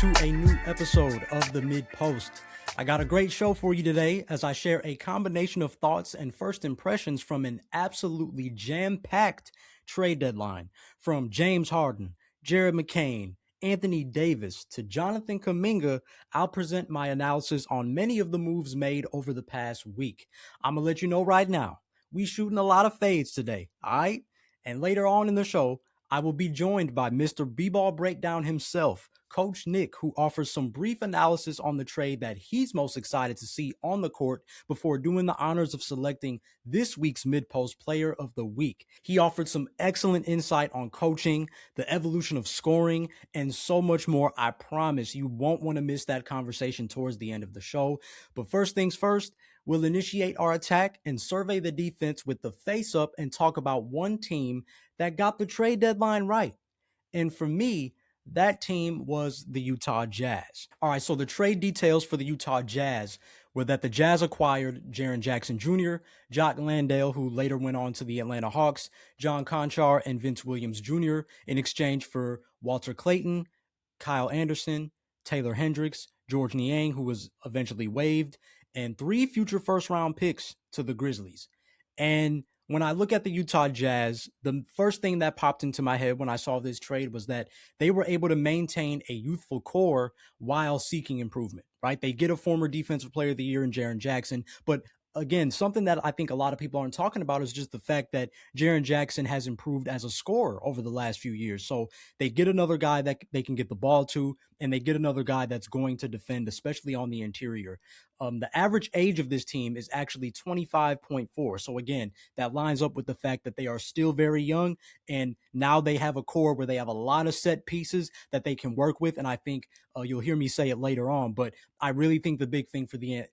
to a new episode of The Mid Post. I got a great show for you today as I share a combination of thoughts and first impressions from an absolutely jam-packed trade deadline. From James Harden, Jared McCain, Anthony Davis to Jonathan Kuminga, I'll present my analysis on many of the moves made over the past week. I'm going to let you know right now, we shooting a lot of fades today, all right? And later on in the show, I will be joined by Mr. BBallBreakdown himself, Coach Nick, who offers some brief analysis on the trade that he's most excited to see on the court before doing the honors of selecting this week's Mid-Post Player of the Week. He offered some excellent insight on coaching, the evolution of scoring, and so much more. I promise you won't want to miss that conversation towards the end of the show. But first things first, we'll initiate our attack and survey the defense with the face-up and talk about one team that got the trade deadline right. And for me, that team was the Utah Jazz. All right, so the trade details for the Utah Jazz were that the Jazz acquired Jaren Jackson Jr., Jock Landale, who later went on to the Atlanta Hawks, John Conchar, and Vince Williams Jr. in exchange for Walter Clayton, Kyle Anderson, Taylor Hendricks, George Niang, who was eventually waived, and 3 future first-round picks to the Grizzlies. And when I look at the Utah Jazz, the first thing that popped into my head when I saw this trade was that they were able to maintain a youthful core while seeking improvement, right? They get a former defensive player of the year in Jaren Jackson, but again, something that I think a lot of people aren't talking about is just the fact that Jaren Jackson has improved as a scorer over the last few years. So they get another guy that they can get the ball to, and they get another guy that's going to defend, especially on the interior. The average age of this team is actually 25.4. So again, that lines up with the fact that they are still very young, and now they have a core where they have a lot of set pieces that they can work with. And I think you'll hear me say it later on, but I really think the big thing for the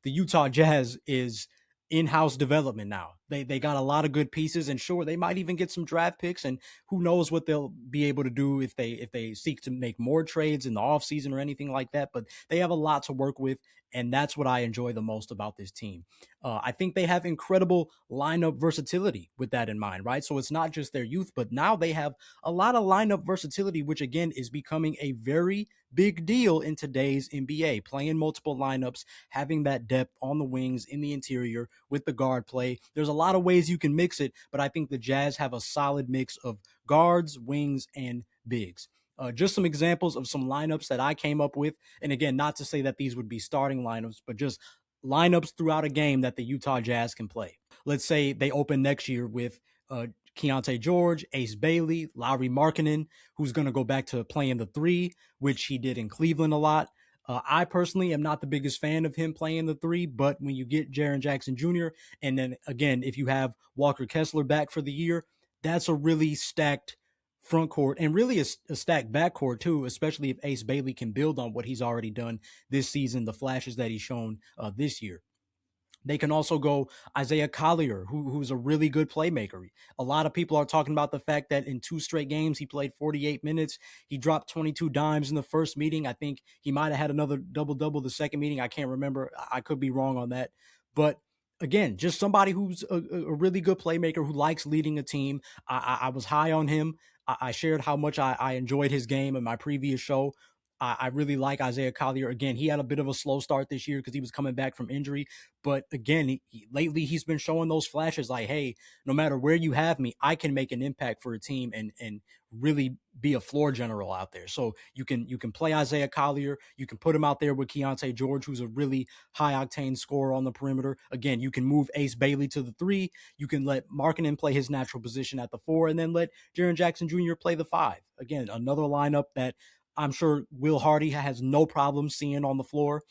Utah Jazz is in-house development now. They got a lot of good pieces, and sure, they might even get some draft picks, and who knows what they'll be able to do if they seek to make more trades in the offseason or anything like that. But they have a lot to work with, and that's what I enjoy the most about this team. I think they have incredible lineup versatility with that in mind, right? So it's not just their youth, but now they have a lot of lineup versatility, which again is becoming a very big deal in today's NBA, playing multiple lineups, having that depth on the wings, in the interior, with the guard play. There's a lot of ways you can mix it, but I think the Jazz have a solid mix of guards, wings, and bigs. Just some examples of some lineups that I came up with. And again, not to say that these would be starting lineups, but just lineups throughout a game that the Utah Jazz can play. Let's say they open next year with Keontae George, Ace Bailey, Lauri Markkanen, who's going to go back to playing the 3, which he did in Cleveland a lot. I personally am not the biggest fan of him playing the 3, but when you get Jaren Jackson Jr., and then again, if you have Walker Kessler back for the year, that's a really stacked front court and really a stacked back court too, especially if Ace Bailey can build on what he's already done this season, the flashes that he's shown this year. They can also go Isaiah Collier, who's a really good playmaker. A lot of people are talking about the fact that in 2 straight games, he played 48 minutes. He dropped 22 dimes in the first meeting. I think he might have had another double-double the second meeting. I can't remember. I could be wrong on that. But again, just somebody who's a really good playmaker who likes leading a team. I was high on him. I shared how much I enjoyed his game in my previous show. I really like Isaiah Collier. Again, he had a bit of a slow start this year because he was coming back from injury. But again, lately he's been showing those flashes like, hey, no matter where you have me, I can make an impact for a team and really be a floor general out there. So you can play Isaiah Collier. You can put him out there with Keontae George, who's a really high-octane scorer on the perimeter. Again, you can move Ace Bailey to the 3. You can let Markkanen play his natural position at the 4, and then let Jaren Jackson Jr. play the 5. Again, another lineup that I'm sure Will Hardy has no problem seeing on the floor.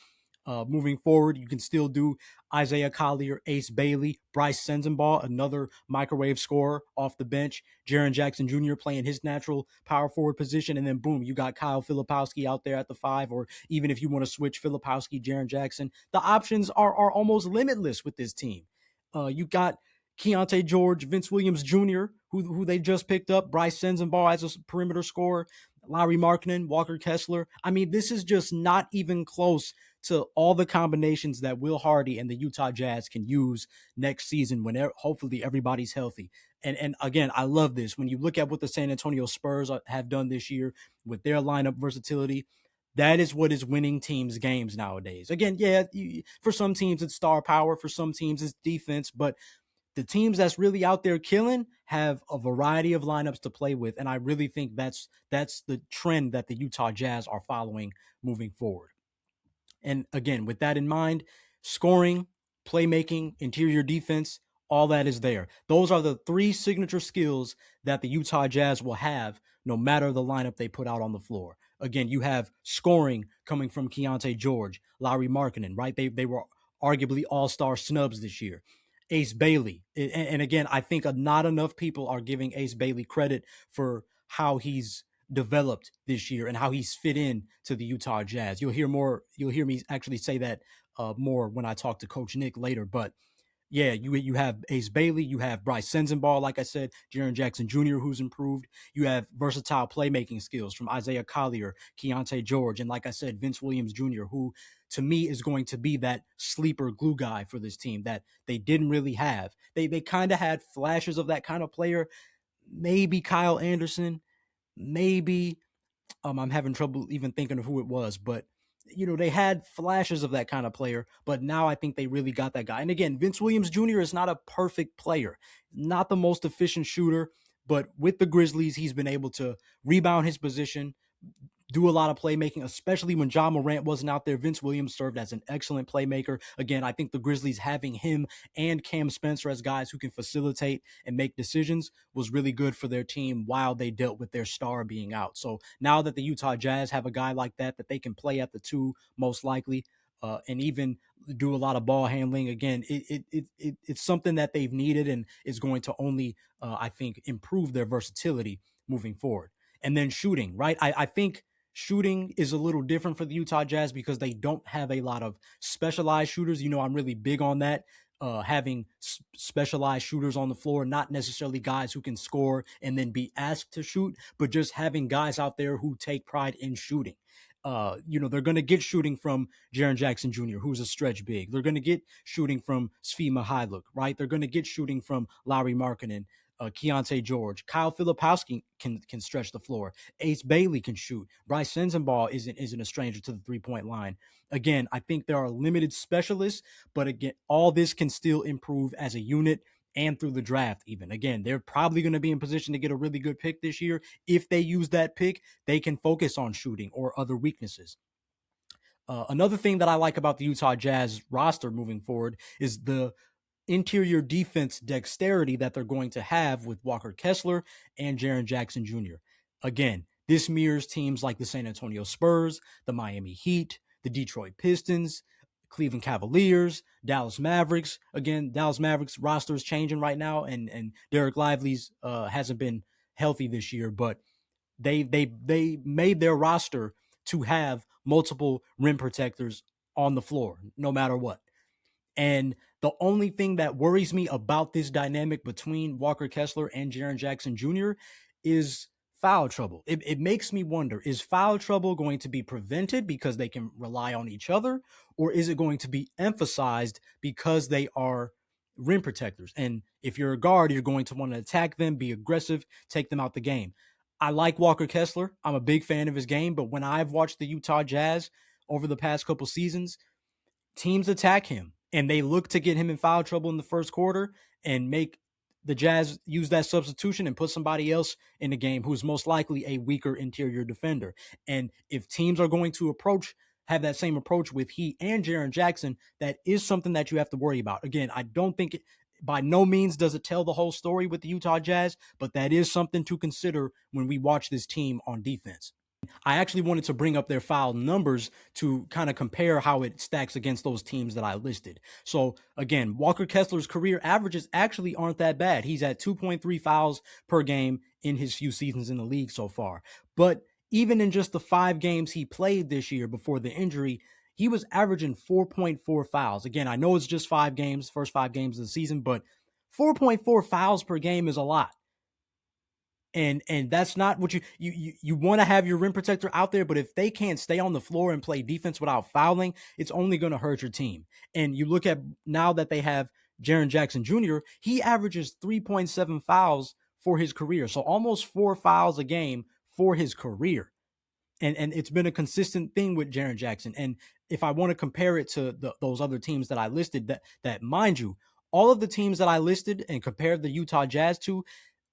Moving forward, you can still do Isaiah Collier, Ace Bailey, Bryce Sensabaugh, another microwave scorer off the bench, Jaren Jackson Jr. playing his natural power forward position, and then boom, you got Kyle Filipowski out there at the 5, or even if you want to switch Filipowski, Jaren Jackson, the options are almost limitless with this team. You got Keontae George, Vince Williams Jr., who they just picked up, Bryce Sensabaugh as a perimeter scorer, Lauri Markkanen, Walker Kessler. I mean, this is just not even close to all the combinations that Will Hardy and the Utah Jazz can use next season when hopefully everybody's healthy. And again, I love this. When you look at what the San Antonio Spurs have done this year with their lineup versatility, that is what is winning teams games nowadays. Again, yeah, for some teams it's star power, for some teams it's defense, but the teams that's really out there killing have a variety of lineups to play with, and I really think that's the trend that the Utah Jazz are following moving forward. And again, with that in mind, scoring, playmaking, interior defense, all that is there. Those are the three signature skills that the Utah Jazz will have no matter the lineup they put out on the floor. Again, you have scoring coming from Keontae George, Lauri Markkanen, right? They were arguably all-star snubs this year. Ace Bailey. And again, I think not enough people are giving Ace Bailey credit for how he's developed this year and how he's fit in to the Utah Jazz. You'll hear me actually say that more when I talk to Coach Nick later. But yeah, you have Ace Bailey, you have Bryce Sensabaugh, like I said, Jaren Jackson Jr., who's improved. You have versatile playmaking skills from Isaiah Collier, Keontae George, and like I said, Vince Williams Jr., who to me is going to be that sleeper glue guy for this team that they didn't really have. They kind of had flashes of that kind of player, maybe Kyle Anderson, maybe I'm having trouble even thinking of who it was, but they had flashes of that kind of player, but now I think they really got that guy. And again, Vince Williams Jr. is not a perfect player, not the most efficient shooter, but with the Grizzlies, he's been able to rebound his position, do a lot of playmaking, especially when Ja Morant wasn't out there. Vince Williams served as an excellent playmaker. Again, I think the Grizzlies having him and Cam Spencer as guys who can facilitate and make decisions was really good for their team while they dealt with their star being out. So now that the Utah Jazz have a guy like that they can play at the two most likely, and even do a lot of ball handling. Again, it's something that they've needed and is going to only, I think, improve their versatility moving forward. And then shooting, right? I think shooting is a little different for the Utah Jazz because they don't have a lot of specialized shooters. I'm really big on that. Having specialized shooters on the floor, not necessarily guys who can score and then be asked to shoot, but just having guys out there who take pride in shooting. They're going to get shooting from Jaren Jackson Jr., who's a stretch big. They're going to get shooting from Svi Mykhailiuk, right? They're going to get shooting from Lauri Markkanen, Keontae George. Kyle Filipowski can stretch the floor. Ace Bailey can shoot. Bryce Sensabaugh isn't a stranger to the three-point line. Again, I think there are limited specialists, but again, all this can still improve as a unit and through the draft even. Again, they're probably going to be in position to get a really good pick this year. If they use that pick, they can focus on shooting or other weaknesses. Another thing that I like about the Utah Jazz roster moving forward is the interior defense dexterity that they're going to have with Walker Kessler and Jaren Jackson Jr. Again, this mirrors teams like the San Antonio Spurs, the Miami Heat, the Detroit Pistons, Cleveland Cavaliers, Dallas Mavericks. Again, Dallas Mavericks roster is changing right now, and Derek Lively's hasn't been healthy this year, but they made their roster to have multiple rim protectors on the floor, no matter what. And the only thing that worries me about this dynamic between Walker Kessler and Jaren Jackson Jr. is foul trouble. It makes me wonder, is foul trouble going to be prevented because they can rely on each other, or is it going to be emphasized because they are rim protectors? And if you're a guard, you're going to want to attack them, be aggressive, take them out the game. I like Walker Kessler. I'm a big fan of his game, but when I've watched the Utah Jazz over the past couple seasons, teams attack him and they look to get him in foul trouble in the first quarter and make the Jazz use that substitution and put somebody else in the game who's most likely a weaker interior defender. And if teams are going to have that same approach with he and Jaren Jackson, that is something that you have to worry about. Again, I don't think by no means does it tell the whole story with the Utah Jazz, but that is something to consider when we watch this team on defense. I actually wanted to bring up their foul numbers to kind of compare how it stacks against those teams that I listed. So again, Walker Kessler's career averages actually aren't that bad. He's at 2.3 fouls per game in his few seasons in the league so far. But even in just the 5 games he played this year before the injury, he was averaging 4.4 fouls. Again, I know it's just 5 games, first 5 games of the season, but 4.4 fouls per game is a lot. And that's not what you want to have your rim protector out there, but if they can't stay on the floor and play defense without fouling, it's only going to hurt your team. And you look at now that they have Jaren Jackson Jr., he averages 3.7 fouls for his career. So almost 4 fouls a game for his career. And it's been a consistent thing with Jaren Jackson. And if I want to compare it to those other teams that I listed, that mind you, all of the teams that I listed and compared the Utah Jazz to,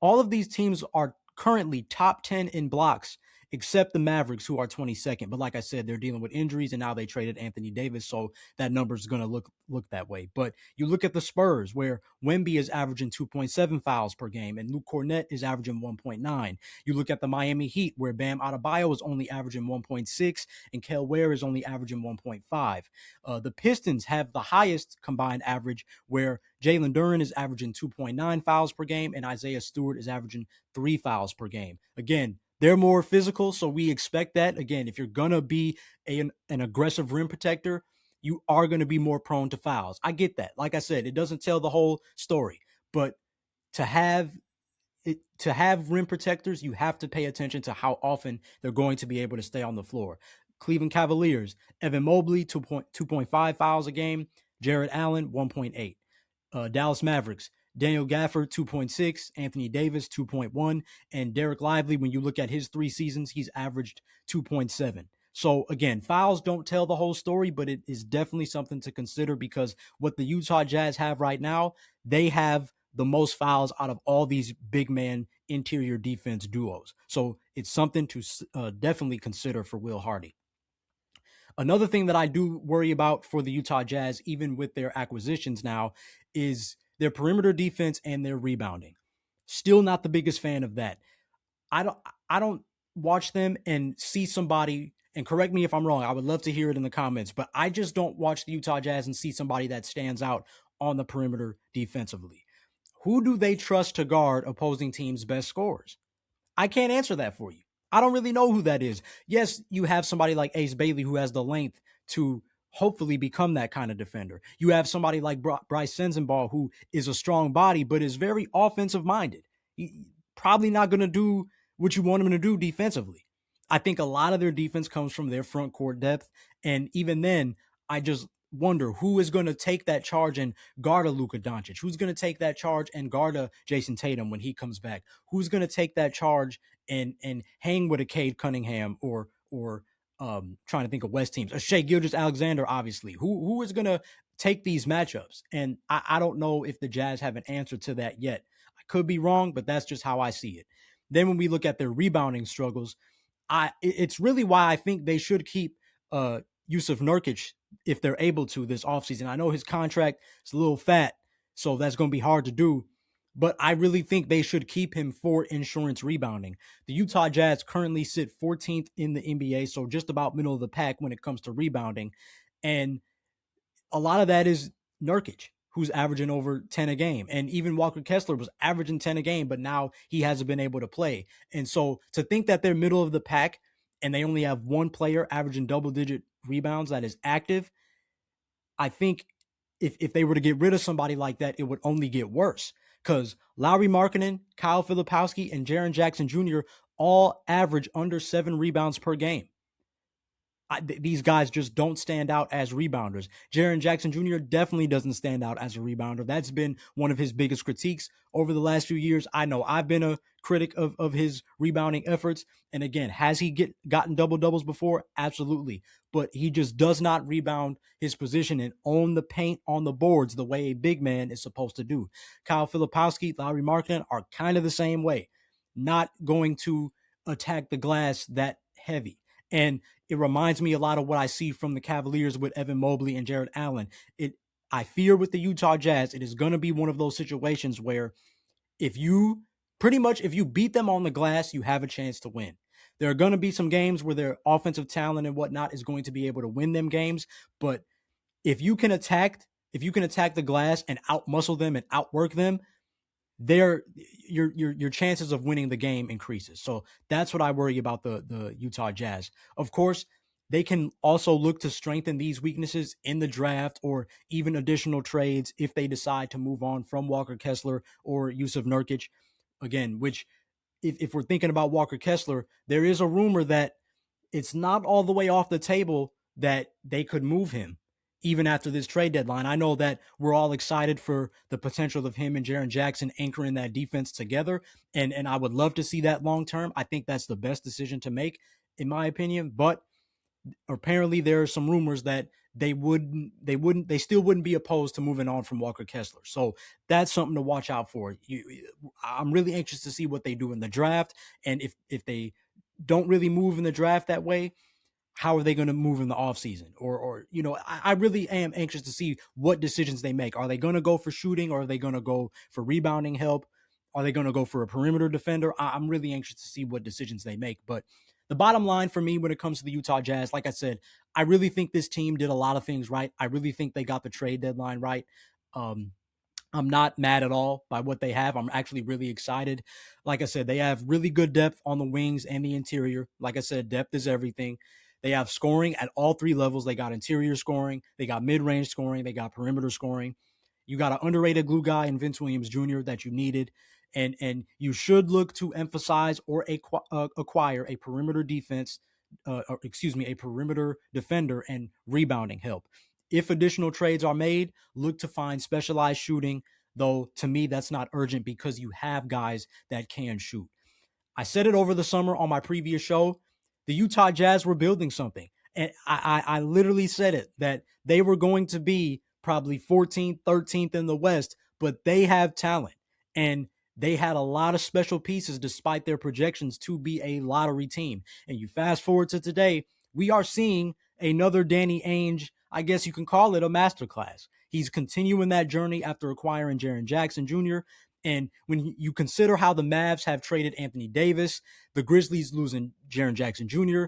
all of these teams are currently top 10 in blocks, except the Mavericks, who are 22nd. But like I said, they're dealing with injuries, and now they traded Anthony Davis, so that number is going to look that way. But you look at the Spurs, where Wemby is averaging 2.7 fouls per game, and Luke Cornett is averaging 1.9. You look at the Miami Heat, where Bam Adebayo is only averaging 1.6, and Kel Ware is only averaging 1.5. The Pistons have the highest combined average, where Jalen Duren is averaging 2.9 fouls per game, and Isaiah Stewart is averaging 3 fouls per game. Again, they're more physical, so we expect that. Again, if you're going to be an aggressive rim protector, you are going to be more prone to fouls. I get that. Like I said, it doesn't tell the whole story, but to have rim protectors, you have to pay attention to how often they're going to be able to stay on the floor. Cleveland Cavaliers, Evan Mobley, 2.5 fouls a game. Jared Allen, 1.8. Dallas Mavericks, Daniel Gafford, 2.6, Anthony Davis, 2.1, and Derek Lively, when you look at his 3 seasons, he's averaged 2.7. So again, fouls don't tell the whole story, but it is definitely something to consider, because what the Utah Jazz have right now, they have the most fouls out of all these big man interior defense duos. So it's something to definitely consider for Will Hardy. Another thing that I do worry about for the Utah Jazz, even with their acquisitions now, is their perimeter defense and their rebounding. Still not the biggest fan of that. I don't watch them and see somebody, and correct me if I'm wrong, I would love to hear it in the comments, but I just don't watch the Utah Jazz and see somebody that stands out on the perimeter defensively. Who do they trust to guard opposing teams' best scorers? I can't answer that for you. I don't really know who that is. Yes, you have somebody like Ace Bailey who has the length to hopefully become that kind of defender. You have somebody like Bryce Sensabaugh, who is a strong body but is very offensive minded. He probably not going to do what you want him to do defensively. I think a lot of their defense comes from their front court depth. And even then, I just wonder who is going to take that charge and guard a Luka Doncic. Who's going to take that charge and guard a Jason Tatum when he comes back? Who's going to take that charge and hang with a Cade Cunningham or trying to think of West teams, a Shai Gilgeous-Alexander, obviously. Who is going to take these matchups? And I don't know if the Jazz have an answer to that yet. I could be wrong, but that's just how I see it. Then when we look at their rebounding struggles, it's really why I think they should keep Yusuf Nurkic if they're able to this offseason. I know his contract is a little fat, so that's going to be hard to do, but I really think they should keep him for insurance rebounding. The Utah Jazz currently sit 14th in the NBA, so just about middle of the pack when it comes to rebounding, and a lot of that is Nurkic, who's averaging over 10 a game. And even Walker Kessler was averaging 10 a game, but now he hasn't been able to play. And so to think that they're middle of the pack and they only have one player averaging double-digit rebounds that is active, I think if they were to get rid of somebody like that, it would only get worse, because Lauri Markkanen, Kyle Filipowski, and Jaren Jackson Jr. all average under 7 rebounds per game. These guys just don't stand out as rebounders. Jaren Jackson Jr. definitely doesn't stand out as a rebounder. That's been one of his biggest critiques over the last few years. I know I've been a critic of his rebounding efforts. And again, has he gotten double-doubles before? Absolutely. But he just does not rebound his position and own the paint on the boards the way a big man is supposed to do. Kyle Filipowski, Lauri Markkanen are kind of the same way. Not going to attack the glass that heavy. And it reminds me a lot of what I see from the Cavaliers with Evan Mobley and Jared Allen. I fear with the Utah Jazz, it is going to be one of those situations where if you beat them on the glass, you have a chance to win. There are going to be some games where their offensive talent and whatnot is going to be able to win them games. But if you can attack the glass and outmuscle them and outwork them, your chances of winning the game increases. So that's what I worry about the Utah Jazz. Of course, they can also look to strengthen these weaknesses in the draft or even additional trades if they decide to move on from Walker Kessler or Yusuf Nurkic. Again, which if we're thinking about Walker Kessler, there is a rumor that it's not all the way off the table that they could move him. even after this trade deadline. I know that we're all excited for the potential of him and Jaren Jackson anchoring that defense together. And I would love to see that long term. I think that's the best decision to make, in my opinion. But apparently there are some rumors that they still wouldn't be opposed to moving on from Walker Kessler. So that's something to watch out for. I'm really anxious to see what they do in the draft. And if they don't really move in the draft that way, how are they going to move in the offseason? Or I really am anxious to see what decisions they make. Are they going to go for shooting, or are they going to go for rebounding help? Are they going to go for a perimeter defender? I'm really anxious to see what decisions they make. But the bottom line for me when it comes to the Utah Jazz, like I said, I really think this team did a lot of things right. I really think they got the trade deadline right. I'm not mad at all by what they have. I'm actually really excited. Like I said, they have really good depth on the wings and the interior. Like I said, depth is everything. They have scoring at all three levels. They got interior scoring, they got mid-range scoring, they got perimeter scoring. You got an underrated glue guy in Vince Williams Jr. that you needed. And you should look to emphasize or acquire a perimeter defense, a perimeter defender and rebounding help. If additional trades are made, look to find specialized shooting, though to me that's not urgent because you have guys that can shoot. I said it over the summer on my previous show. The Utah Jazz were building something. And I literally said it, that they were going to be probably 14th, 13th in the West, but they have talent. And they had a lot of special pieces despite their projections to be a lottery team. And you fast forward to today, we are seeing another Danny Ainge, I guess you can call it a masterclass. He's continuing that journey after acquiring Jaren Jackson Jr. And when you consider how the Mavs have traded Anthony Davis, the Grizzlies losing Jaren Jackson Jr.,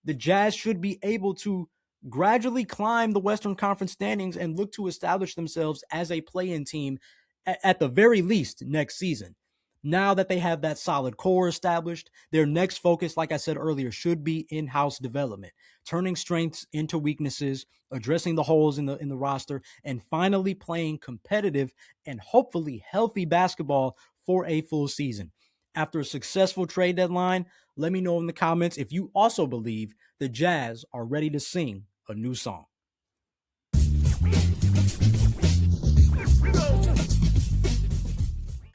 the Jazz should be able to gradually climb the Western Conference standings and look to establish themselves as a play-in team at the very least next season. Now that they have that solid core established, their next focus, like I said earlier, should be in-house development, turning strengths into weaknesses, addressing the holes in the roster, and finally playing competitive and hopefully healthy basketball for a full season. After a successful trade deadline, let me know in the comments if you also believe the Jazz are ready to sing a new song.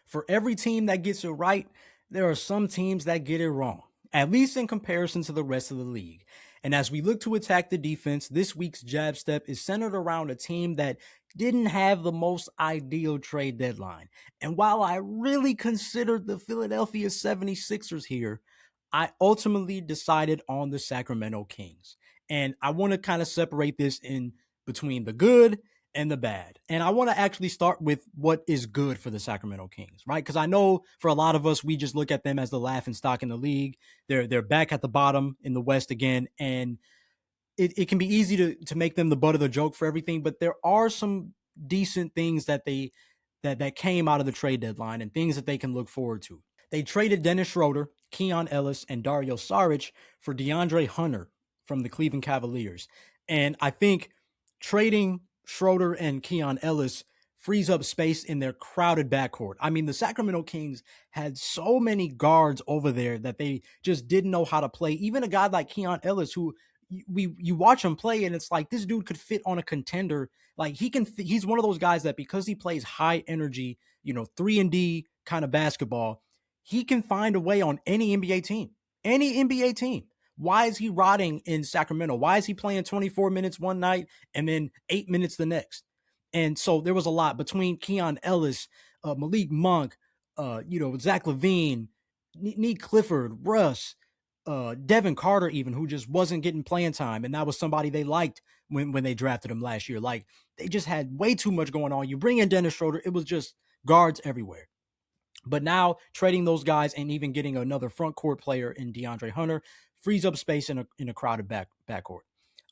For every team that gets it right, there are some teams that get it wrong, at least in comparison to the rest of the league. And as we look to attack the defense, this week's Jab Step is centered around a team that didn't have the most ideal trade deadline. And while I really considered the Philadelphia 76ers here, I ultimately decided on the Sacramento Kings. And I want to kind of separate this in between the good and the bad. And I want to actually start with what is good for the Sacramento Kings, right? Because I know for a lot of us, we just look at them as the laughing stock in the league. They're back at the bottom in the West again. And it can be easy to make them the butt of the joke for everything, but there are some decent things that that came out of the trade deadline and things that they can look forward to. They traded Dennis Schroeder, Keon Ellis, and Dario Saric for DeAndre Hunter from the Cleveland Cavaliers. And I think trading Schroeder and Keon Ellis frees up space in their crowded backcourt. I mean, the Sacramento Kings had so many guards over there that they just didn't know how to play. Even a guy like Keon Ellis, who you watch him play and it's like this dude could fit on a contender. Like he's one of those guys that because he plays high energy, 3-and-D kind of basketball, he can find a way on any NBA team. Any NBA team. Why is he rotting in Sacramento? Why is he playing 24 minutes one night and then 8 minutes the next? And so there was a lot between Keon Ellis, Malik Monk, Zach LaVine, Neek Clifford, Russ, Devin Carter, even, who just wasn't getting playing time. And that was somebody they liked when they drafted him last year. Like, they just had way too much going on. You bring in Dennis Schroeder, it was just guards everywhere. But now trading those guys and even getting another front court player in DeAndre Hunter frees up space in a crowded backcourt.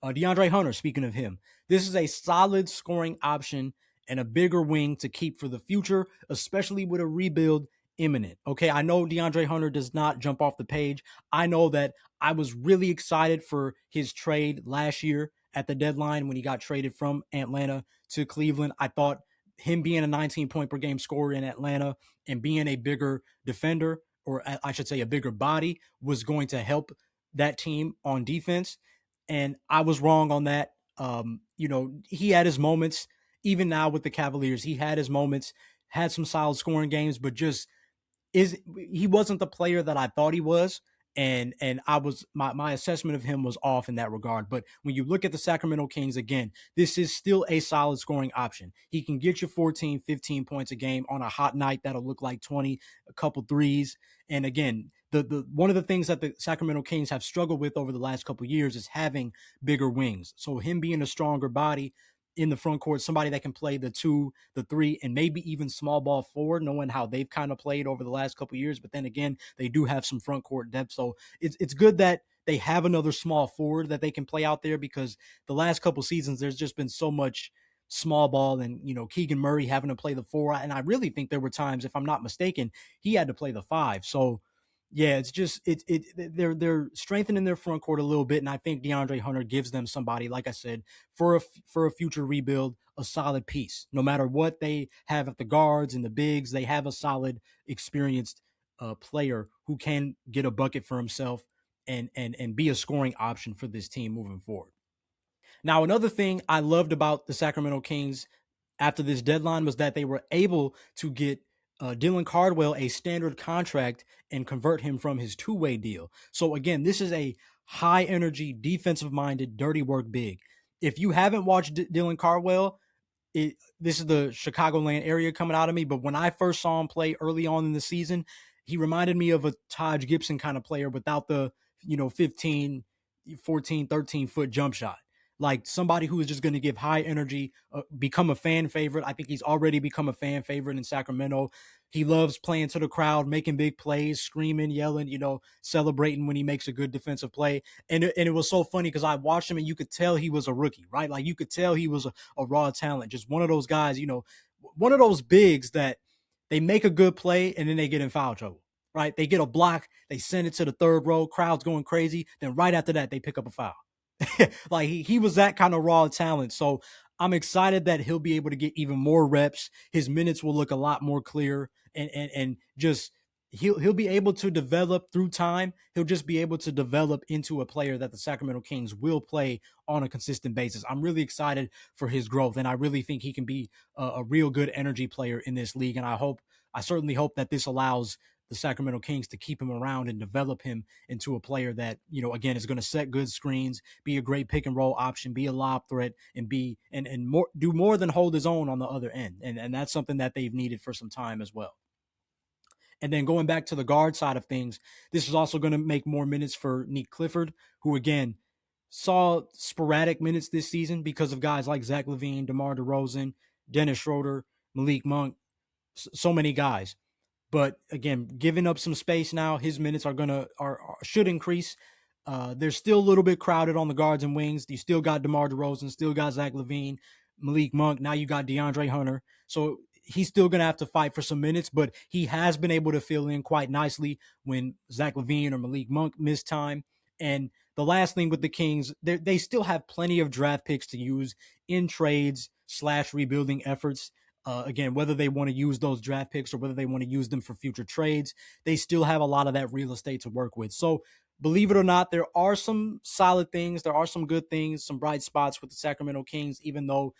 DeAndre Hunter, speaking of him, this is a solid scoring option and a bigger wing to keep for the future, especially with a rebuild imminent. Okay, I know DeAndre Hunter does not jump off the page. I know that I was really excited for his trade last year at the deadline when he got traded from Atlanta to Cleveland. I thought him being a 19-point per game scorer in Atlanta and being a bigger defender, or I should say a bigger body, was going to help that team on defense. And I was wrong on that. He had his moments. Even now with the Cavaliers, he had his moments, had some solid scoring games, but just he wasn't the player that I thought he was. And I was my assessment of him was off in that regard. But when you look at the Sacramento Kings again, this is still a solid scoring option. He can get you 14, 15 points a game on a hot night. That'll look like 20, a couple threes. And again, the one of the things that the Sacramento Kings have struggled with over the last couple of years is having bigger wings. So him being a stronger body in the front court, somebody that can play the 2, the 3, and maybe even small ball forward, knowing how they've kind of played over the last couple of years. But then again, they do have some front court depth. So it's good that they have another small forward that they can play out there, because the last couple seasons, there's just been so much small ball and, Keegan Murray having to play the 4. And I really think there were times, if I'm not mistaken, he had to play the 5. So yeah, it's just they're strengthening their front court a little bit, and I think DeAndre Hunter gives them somebody, like I said, for a future rebuild, a solid piece. No matter what they have at the guards and the bigs, they have a solid, experienced player who can get a bucket for himself and be a scoring option for this team moving forward. Now, another thing I loved about the Sacramento Kings after this deadline was that they were able to get Dylan Cardwell a standard contract and convert him from his two-way deal. So again, this is a high energy, defensive minded, dirty work big. If you haven't watched Dylan Cardwell, this is the Chicagoland area coming out of me, but when I first saw him play early on in the season, he reminded me of a Taj Gibson kind of player without the 15, 14, 13-foot jump shot. Like somebody who is just going to give high energy, become a fan favorite. I think he's already become a fan favorite in Sacramento. He loves playing to the crowd, making big plays, screaming, yelling, celebrating when he makes a good defensive play. And it was so funny because I watched him and you could tell he was a rookie, right? Like you could tell he was a raw talent, just one of those guys, one of those bigs that they make a good play and then they get in foul trouble, right? They get a block, they send it to the third row, crowd's going crazy. Then right after that, they pick up a foul. Like he was that kind of raw talent. So I'm excited that he'll be able to get even more reps. His minutes will look a lot more clear, and just he'll be able to develop through time. He'll just be able to develop into a player that the Sacramento Kings will play on a consistent basis. I'm really excited for his growth, and I really think he can be a real good energy player in this league. And I certainly hope that this allows the Sacramento Kings to keep him around and develop him into a player that, again, is going to set good screens, be a great pick and roll option, be a lob threat, and do more than hold his own on the other end. And that's something that they've needed for some time as well. And then going back to the guard side of things, this is also going to make more minutes for Nick Clifford, who, again, saw sporadic minutes this season because of guys like Zach LaVine, DeMar DeRozan, Dennis Schroeder, Malik Monk, so many guys. But again, giving up some space now, his minutes should increase. They're still a little bit crowded on the guards and wings. You still got DeMar DeRozan, still got Zach LaVine, Malik Monk. Now you got DeAndre Hunter. So he's still going to have to fight for some minutes, but he has been able to fill in quite nicely when Zach LaVine or Malik Monk miss time. And the last thing with the Kings, they still have plenty of draft picks to use in trades / rebuilding efforts. Again, whether they want to use those draft picks or whether they want to use them for future trades, they still have a lot of that real estate to work with. So believe it or not, there are some solid things. There are some good things, some bright spots with the Sacramento Kings, even though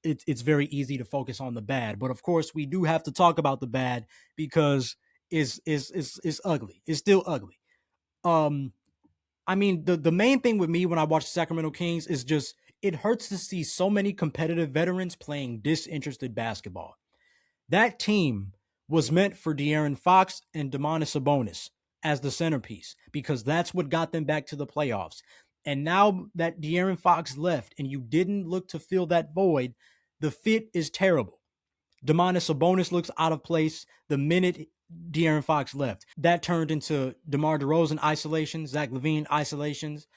it's very easy to focus on the bad. But of course, we do have to talk about the bad because it's ugly. It's still ugly. I mean, the main thing with me when I watch the Sacramento Kings is just it hurts to see so many competitive veterans playing disinterested basketball. That team was meant for De'Aaron Fox and Domantas Sabonis as the centerpiece because that's what got them back to the playoffs. And now that De'Aaron Fox left and you didn't look to fill that void, the fit is terrible. Domantas Sabonis looks out of place the minute De'Aaron Fox left. That turned into DeMar DeRozan isolation, Zach LaVine isolations.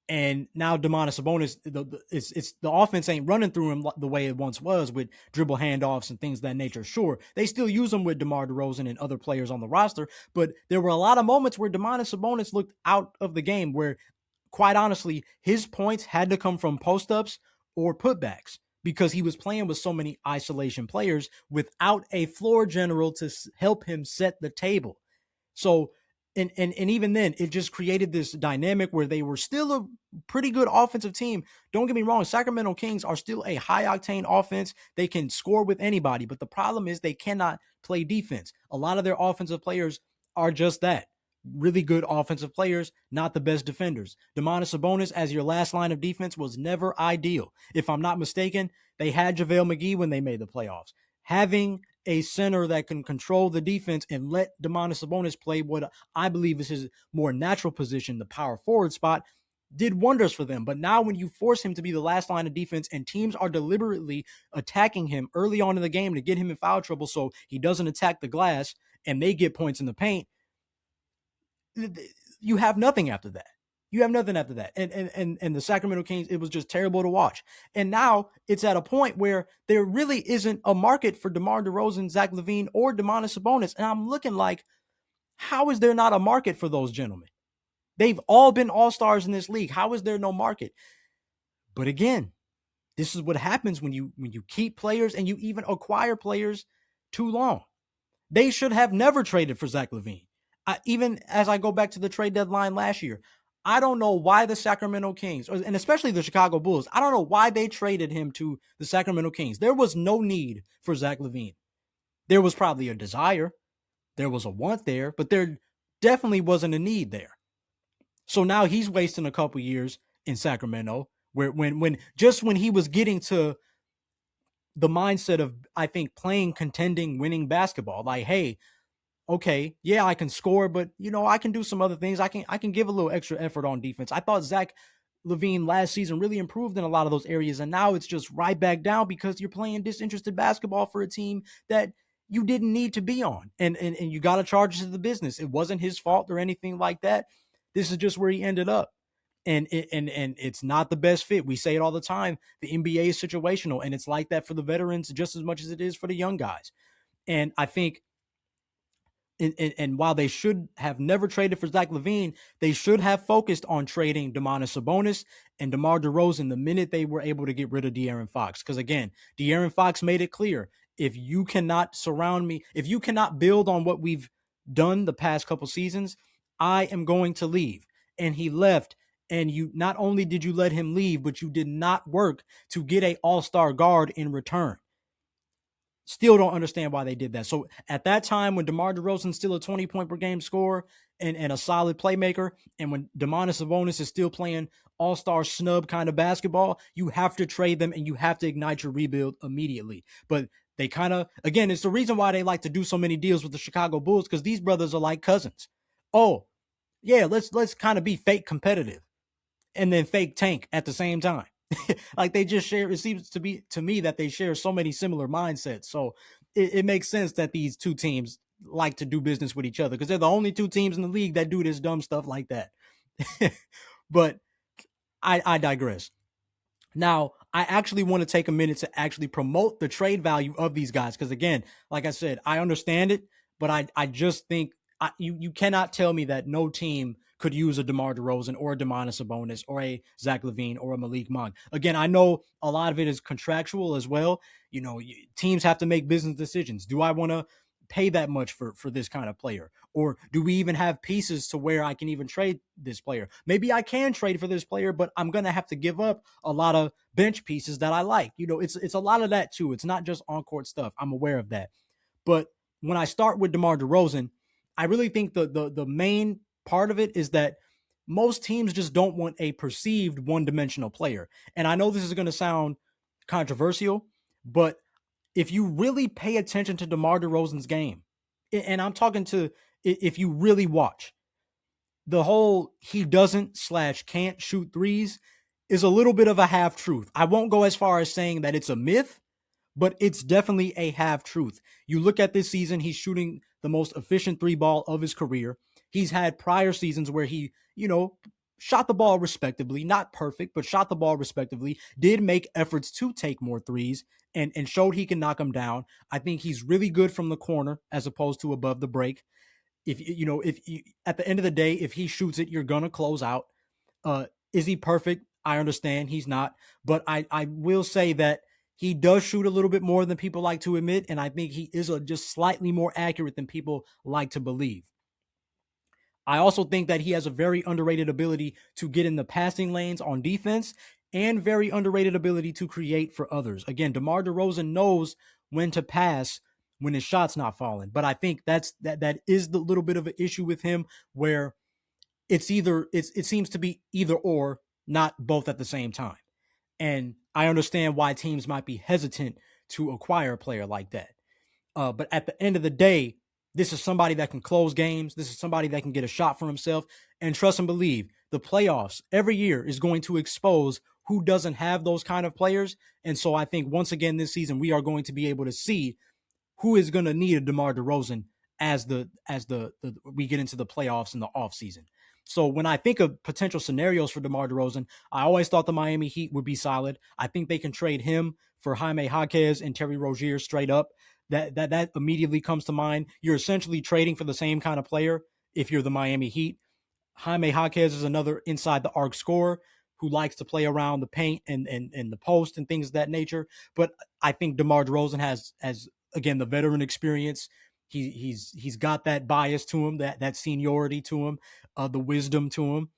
And now Domantas Sabonis, the offense ain't running through him the way it once was with dribble handoffs and things of that nature. Sure, they still use him with DeMar DeRozan and other players on the roster, but there were a lot of moments where Domantas Sabonis looked out of the game where, quite honestly, his points had to come from post-ups or putbacks because he was playing with so many isolation players without a floor general to help him set the table. So And even then, it just created this dynamic where they were still a pretty good offensive team. Don't get me wrong, Sacramento Kings are still a high octane offense. They can score with anybody, but the problem is they cannot play defense. A lot of their offensive players are just that. Really good offensive players, not the best defenders. Domantas Sabonis as your last line of defense was never ideal. If I'm not mistaken, they had JaVale McGee when they made the playoffs. Having a center that can control the defense and let Domantas Sabonis play what I believe is his more natural position, the power forward spot, did wonders for them. But now when you force him to be the last line of defense and teams are deliberately attacking him early on in the game to get him in foul trouble so he doesn't attack the glass and they get points in the paint, you have nothing after that. You have nothing after that. And the Sacramento Kings, it was just terrible to watch. And now it's at a point where there really isn't a market for DeMar DeRozan, Zach LaVine, or Domantas Sabonis. And I'm looking like, how is there not a market for those gentlemen? They've all been all-stars in this league. How is there no market? But again, this is what happens when you keep players and you even acquire players too long. They should have never traded for Zach LaVine. Even as I go back to the trade deadline last year, I don't know why the Sacramento Kings, and especially the Chicago Bulls, I don't know why they traded him to the Sacramento Kings. There was no need for Zach LaVine. There was probably a desire. There was a want there, but there definitely wasn't a need there. So now he's wasting a couple years in Sacramento, where when he was getting to the mindset of, I think, playing, contending, winning basketball, like, hey, okay, yeah, I can score, but I can do some other things. I can give a little extra effort on defense. I thought Zach LaVine last season really improved in a lot of those areas, and now it's just right back down because you're playing disinterested basketball for a team that you didn't need to be on, and you got to charge it to the business. It wasn't his fault or anything like that. This is just where he ended up, and it's not the best fit. We say it all the time. The NBA is situational, and it's like that for the veterans just as much as it is for the young guys. And I think. And while they should have never traded for Zach LaVine, they should have focused on trading Domantas Sabonis and DeMar DeRozan the minute they were able to get rid of De'Aaron Fox. Because again, De'Aaron Fox made it clear, if you cannot surround me, if you cannot build on what we've done the past couple seasons, I am going to leave. And he left. And you not only did you let him leave, but you did not work to get an all-star guard in return. Still don't understand why they did that. So at that time, when DeMar DeRozan's still a 20-point per game scorer and a solid playmaker, and when Domantas Sabonis is still playing all-star snub kind of basketball, you have to trade them and you have to ignite your rebuild immediately. But they kind of, again, it's the reason why they like to do so many deals with the Chicago Bulls, because these brothers are like cousins. Oh, yeah, let's kind of be fake competitive and then fake tank at the same time. Like they just share, it seems to be to me that they share so many similar mindsets. So it makes sense that these two teams like to do business with each other, because they're the only two teams in the league that do this dumb stuff like that. But I digress. Now, I actually want to take a minute to actually promote the trade value of these guys. Because again, like I said, I understand it, but I just think you cannot tell me that no team could use a DeMar DeRozan or a Domantas Sabonis or a Zach LaVine or a Malik Monk. Again, I know a lot of it is contractual as well. Teams have to make business decisions. Do I want to pay that much for this kind of player? Or do we even have pieces to where I can even trade this player? Maybe I can trade for this player, but I'm going to have to give up a lot of bench pieces that I like. It's a lot of that too. It's not just on-court stuff. I'm aware of that. But when I start with DeMar DeRozan, I really think the main part of it is that most teams just don't want a perceived one-dimensional player. And I know this is going to sound controversial, but if you really pay attention to DeMar DeRozan's game, and I'm talking to if you really watch, the whole he doesn't/can't shoot threes is a little bit of a half-truth. I won't go as far as saying that it's a myth, but it's definitely a half-truth. You look at this season, he's shooting the most efficient three ball of his career. He's had prior seasons where he, shot the ball respectively, not perfect, but shot the ball respectively, did make efforts to take more threes and showed he can knock them down. I think he's really good from the corner as opposed to above the break. If at the end of the day, if he shoots it, you're going to close out. Is he perfect? I understand he's not, but I will say that he does shoot a little bit more than people like to admit, and I think he is just slightly more accurate than people like to believe. I also think that he has a very underrated ability to get in the passing lanes on defense and very underrated ability to create for others. Again, DeMar DeRozan knows when to pass when his shot's not falling. But I think that is the little bit of an issue with him where it seems to be either or, not both at the same time. And I understand why teams might be hesitant to acquire a player like that. But at the end of the day, this is somebody that can close games. This is somebody that can get a shot for himself. And trust and believe, the playoffs every year is going to expose who doesn't have those kind of players. And so I think once again this season, we are going to be able to see who is going to need a DeMar DeRozan as the we get into the playoffs in the offseason. So when I think of potential scenarios for DeMar DeRozan, I always thought the Miami Heat would be solid. I think they can trade him for Jaime Jaquez and Terry Rozier straight up. That immediately comes to mind. You're essentially trading for the same kind of player if you're the Miami Heat. Jaime Jaquez is another inside the arc scorer who likes to play around the paint and the post and things of that nature. But I think DeMar DeRozan has again the veteran experience. He's got that bias to him, that seniority to him, the wisdom to him.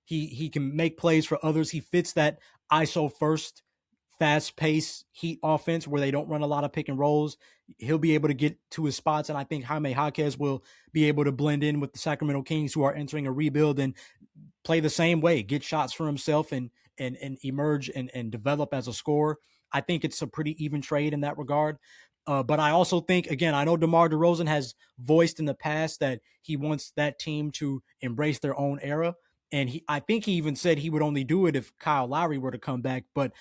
He can make plays for others. He fits that ISO first, fast pace Heat offense where they don't run a lot of pick and rolls. He'll be able to get to his spots, and I think Jaime Jaquez will be able to blend in with the Sacramento Kings, who are entering a rebuild, and play the same way, get shots for himself and emerge and develop as a scorer. I think it's a pretty even trade in that regard. But I also think, again, I know DeMar DeRozan has voiced in the past that he wants that team to embrace their own era. And I think he even said he would only do it if Kyle Lowry were to come back. But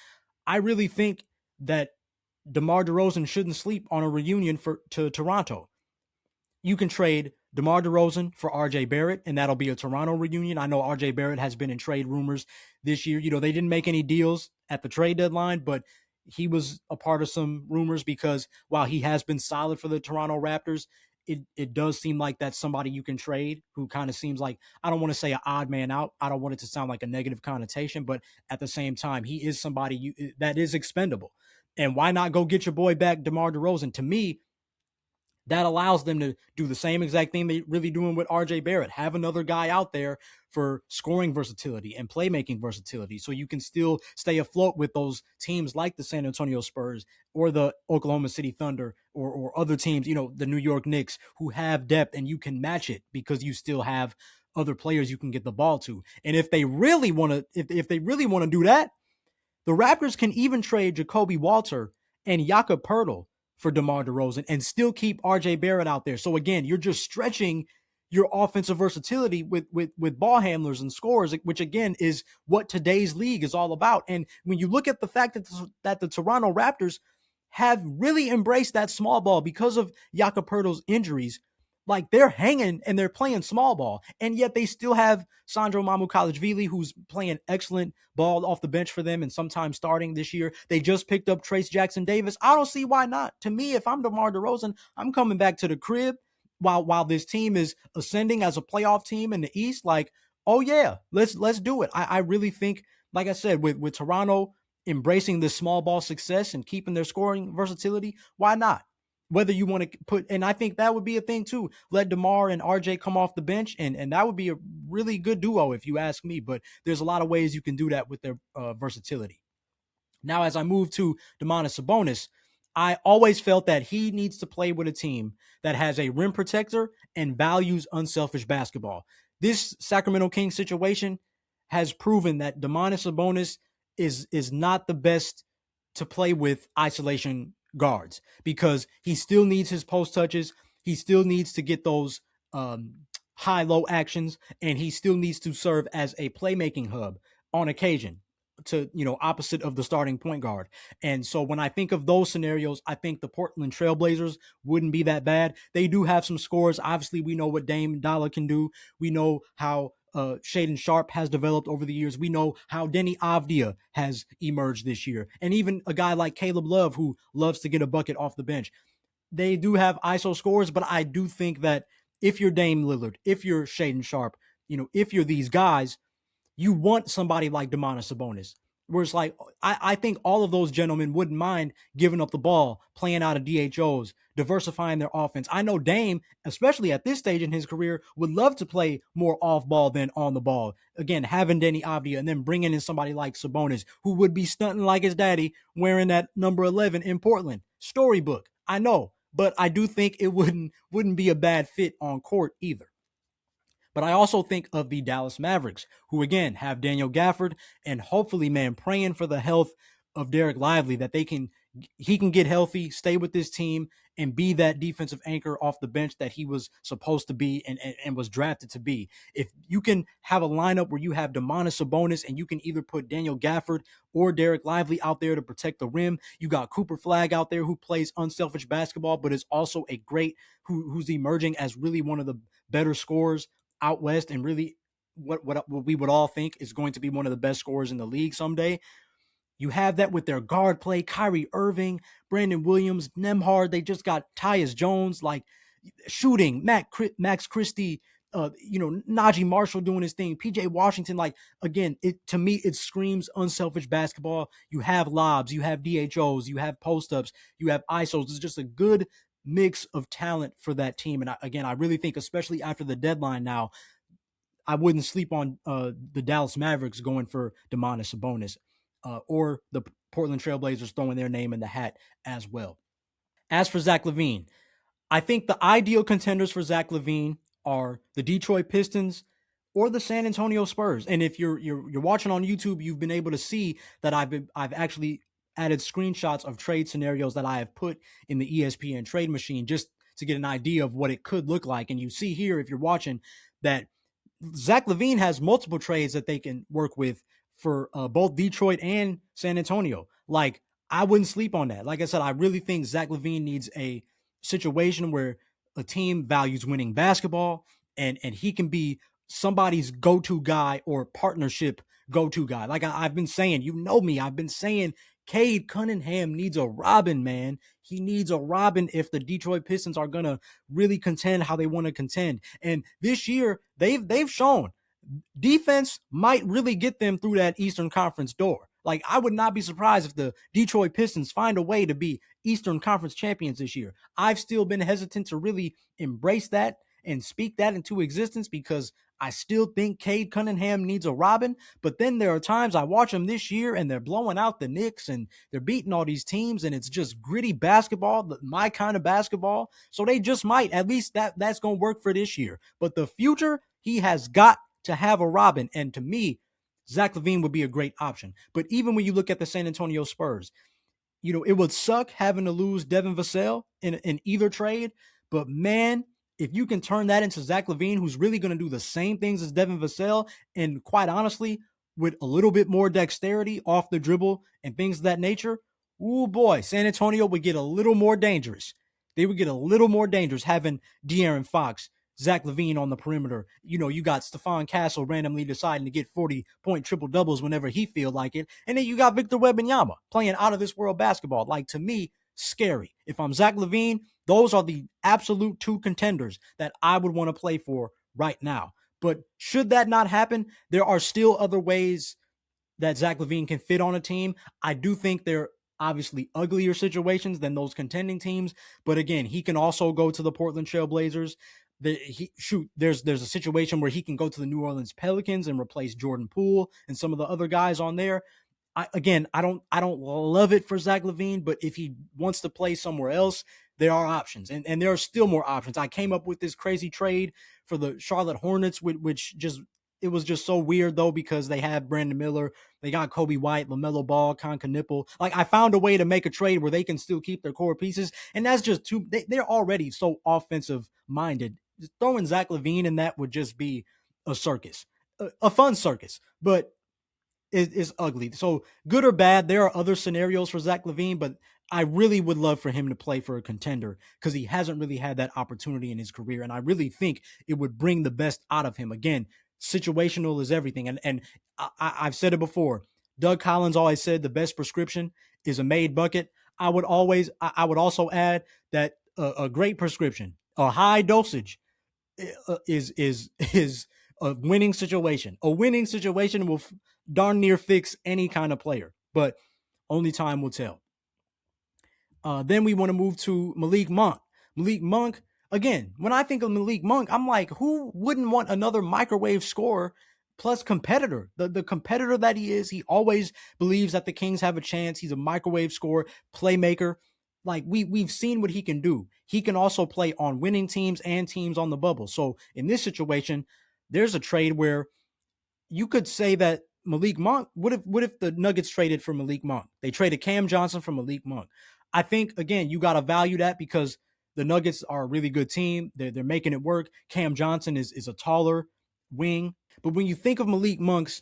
I really think that DeMar DeRozan shouldn't sleep on a reunion to Toronto. You can trade DeMar DeRozan for RJ Barrett, and that'll be a Toronto reunion. I know RJ Barrett has been in trade rumors this year. They didn't make any deals at the trade deadline, but he was a part of some rumors because while he has been solid for the Toronto Raptors, it does seem like that's somebody you can trade who kind of seems like, I don't want to say an odd man out. I don't want it to sound like a negative connotation, but at the same time, he is somebody that is expendable. And why not go get your boy back, DeMar DeRozan? To me, that allows them to do the same exact thing they really doing with RJ Barrett. Have another guy out there for scoring versatility and playmaking versatility so you can still stay afloat with those teams like the San Antonio Spurs or the Oklahoma City Thunder or other teams, the New York Knicks, who have depth, and you can match it because you still have other players you can get the ball to. And if they really want to, if they really want to do that, the Raptors can even trade Jacoby Walter and Jakob Poeltl for DeMar DeRozan and still keep RJ Barrett out there. So again, you're just stretching your offensive versatility with ball handlers and scorers, which again is what today's league is all about. And when you look at the fact that the Toronto Raptors have really embraced that small ball because of Jakob Poeltl's injuries, like they're hanging and they're playing small ball, and yet they still have Sandro Mamukelashvili, who's playing excellent ball off the bench for them and sometimes starting this year. They just picked up Trace Jackson Davis. I don't see why not. To me, if I'm DeMar DeRozan, I'm coming back to the crib while this team is ascending as a playoff team in the East. Like, oh yeah, let's do it. I really think, like I said, with Toronto embracing this small ball success and keeping their scoring versatility, why not? Whether you want to put, and I think that would be a thing too. Let DeMar and RJ come off the bench, and that would be a really good duo if you ask me. But there's a lot of ways you can do that with their versatility. Now, as I move to Domantas Sabonis, I always felt that he needs to play with a team that has a rim protector and values unselfish basketball. This Sacramento Kings situation has proven that Domantas Sabonis is not the best to play with isolation guards because he still needs his post touches. He still needs to get those high-low actions, and he still needs to serve as a playmaking hub on occasion to, opposite of the starting point guard. And so when I think of those scenarios, I think the Portland Trailblazers wouldn't be that bad. They do have some scores. Obviously, we know what Dame Dollar can do. We know how Shaedon Sharpe has developed over the years. We know how Denny Avdia has emerged this year. And even a guy like Caleb Love, who loves to get a bucket off the bench. They do have ISO scores, but I do think that if you're Dame Lillard, if you're Shaedon Sharpe, if you're these guys, you want somebody like Domantas Sabonis. Where it's like, I think all of those gentlemen wouldn't mind giving up the ball, playing out of DHOs, diversifying their offense. I know Dame, especially at this stage in his career, would love to play more off ball than on the ball. Again, having Denny Avdia and then bringing in somebody like Sabonis, who would be stunting like his daddy wearing that number 11 in Portland. Storybook, I know, but I do think it wouldn't be a bad fit on court either. But I also think of the Dallas Mavericks, who again have Daniel Gafford, and hopefully, man, praying for the health of Derek Lively, that he can get healthy, stay with this team, and be that defensive anchor off the bench that he was supposed to be and was drafted to be. If you can have a lineup where you have Domantas Sabonis and you can either put Daniel Gafford or Derek Lively out there to protect the rim, you got Cooper Flagg out there who plays unselfish basketball, but is also a great who's emerging as really one of the better scorers out west, and really what we would all think is going to be one of the best scorers in the league someday. You have that with their guard play, Kyrie Irving, Brandon Williams, Nembhard. They just got Tyus Jones, like shooting, Max Christie, Najee Marshall doing his thing, PJ Washington. Like, again, to me, it screams unselfish basketball. You have lobs, you have DHOs, you have post-ups, you have ISOs. It's just a good mix of talent for that team. And I really think, especially after the deadline now, I wouldn't sleep on the Dallas Mavericks going for Domantas Sabonis or the Portland Trailblazers throwing their name in the hat as well. As for Zach LaVine, I think the ideal contenders for Zach LaVine are the Detroit Pistons or the San Antonio Spurs. And if you're watching on YouTube, you've been able to see that I've actually added screenshots of trade scenarios that I have put in the ESPN trade machine just to get an idea of what it could look like. And you see here, if you're watching, that Zach LaVine has multiple trades that they can work with for both Detroit and San Antonio. Like, I wouldn't sleep on that. Like I said, I really think Zach LaVine needs a situation where a team values winning basketball, and he can be somebody's go-to guy or partnership go-to guy. Like I've been saying, you know me, I've been saying Cade Cunningham needs a Robin, man. He needs a Robin if the Detroit Pistons are going to really contend how they want to contend. And this year, they've shown defense might really get them through that Eastern Conference door. Like, I would not be surprised if the Detroit Pistons find a way to be Eastern Conference champions this year. I've still been hesitant to really embrace that and speak that into existence because I still think Cade Cunningham needs a Robin. But then there are times I watch them this year and they're blowing out the Knicks and they're beating all these teams, and it's just gritty basketball, my kind of basketball. So they just might, at least that's going to work for this year. But the future, he has got to have a Robin. And to me, Zach LaVine would be a great option. But even when you look at the San Antonio Spurs, it would suck having to lose Devin Vassell in either trade. But man, if you can turn that into Zach LaVine, who's really going to do the same things as Devin Vassell, and quite honestly, with a little bit more dexterity off the dribble and things of that nature, oh boy, San Antonio would get a little more dangerous. They would get a little more dangerous having De'Aaron Fox, Zach LaVine on the perimeter. You got Stephon Castle randomly deciding to get 40-point triple-doubles whenever he feel like it. And then you got Victor Wembanyama playing out-of-this-world basketball. Like, to me, scary. If I'm Zach LaVine, those are the absolute two contenders that I would want to play for right now. But should that not happen, there are still other ways that Zach LaVine can fit on a team. I do think they're obviously uglier situations than those contending teams. But again, he can also go to the Portland Trailblazers. There's a situation where he can go to the New Orleans Pelicans and replace Jordan Poole and some of the other guys on there. I don't love it for Zach LaVine, but if he wants to play somewhere else, there are options, and there are still more options. I came up with this crazy trade for the Charlotte Hornets, which it was just so weird though, because they have Brandon Miller, they got Kobe White, LaMelo Ball, Conca Nipple. Like, I found a way to make a trade where they can still keep their core pieces, and that's just they're already so offensive minded. Just throwing Zach LaVine in that would just be a circus, a fun circus, but is ugly. So, good or bad, there are other scenarios for Zach LaVine, but I really would love for him to play for a contender because he hasn't really had that opportunity in his career. And I really think it would bring the best out of him. Again, situational is everything. And I've said it before. Doug Collins always said the best prescription is a made bucket. I would also add that a great prescription, a high dosage, is A winning situation. A winning situation will darn near fix any kind of player, but only time will tell. Then we want to move to Malik Monk. Malik Monk, again, when I think of Malik Monk, I'm like, who wouldn't want another microwave scorer plus competitor? The competitor that he is, he always believes that the Kings have a chance. He's a microwave scorer, playmaker. Like we've seen what he can do. He can also play on winning teams and teams on the bubble. So in this situation, there's a trade where you could say that Malik Monk, what if the Nuggets traded for Malik Monk? They traded Cam Johnson for Malik Monk. I think, again, you got to value that because the Nuggets are a really good team. They're making it work. Cam Johnson is a taller wing. But when you think of Malik Monk's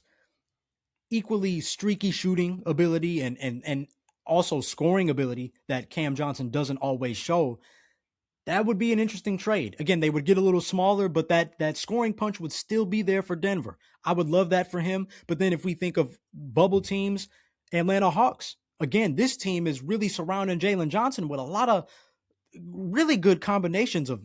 equally streaky shooting ability and also scoring ability that Cam Johnson doesn't always show, that would be an interesting trade. Again, they would get a little smaller, but that scoring punch would still be there for Denver. I would love that for him. But then if we think of bubble teams, Atlanta Hawks, again, this team is really surrounding Jalen Johnson with a lot of really good combinations of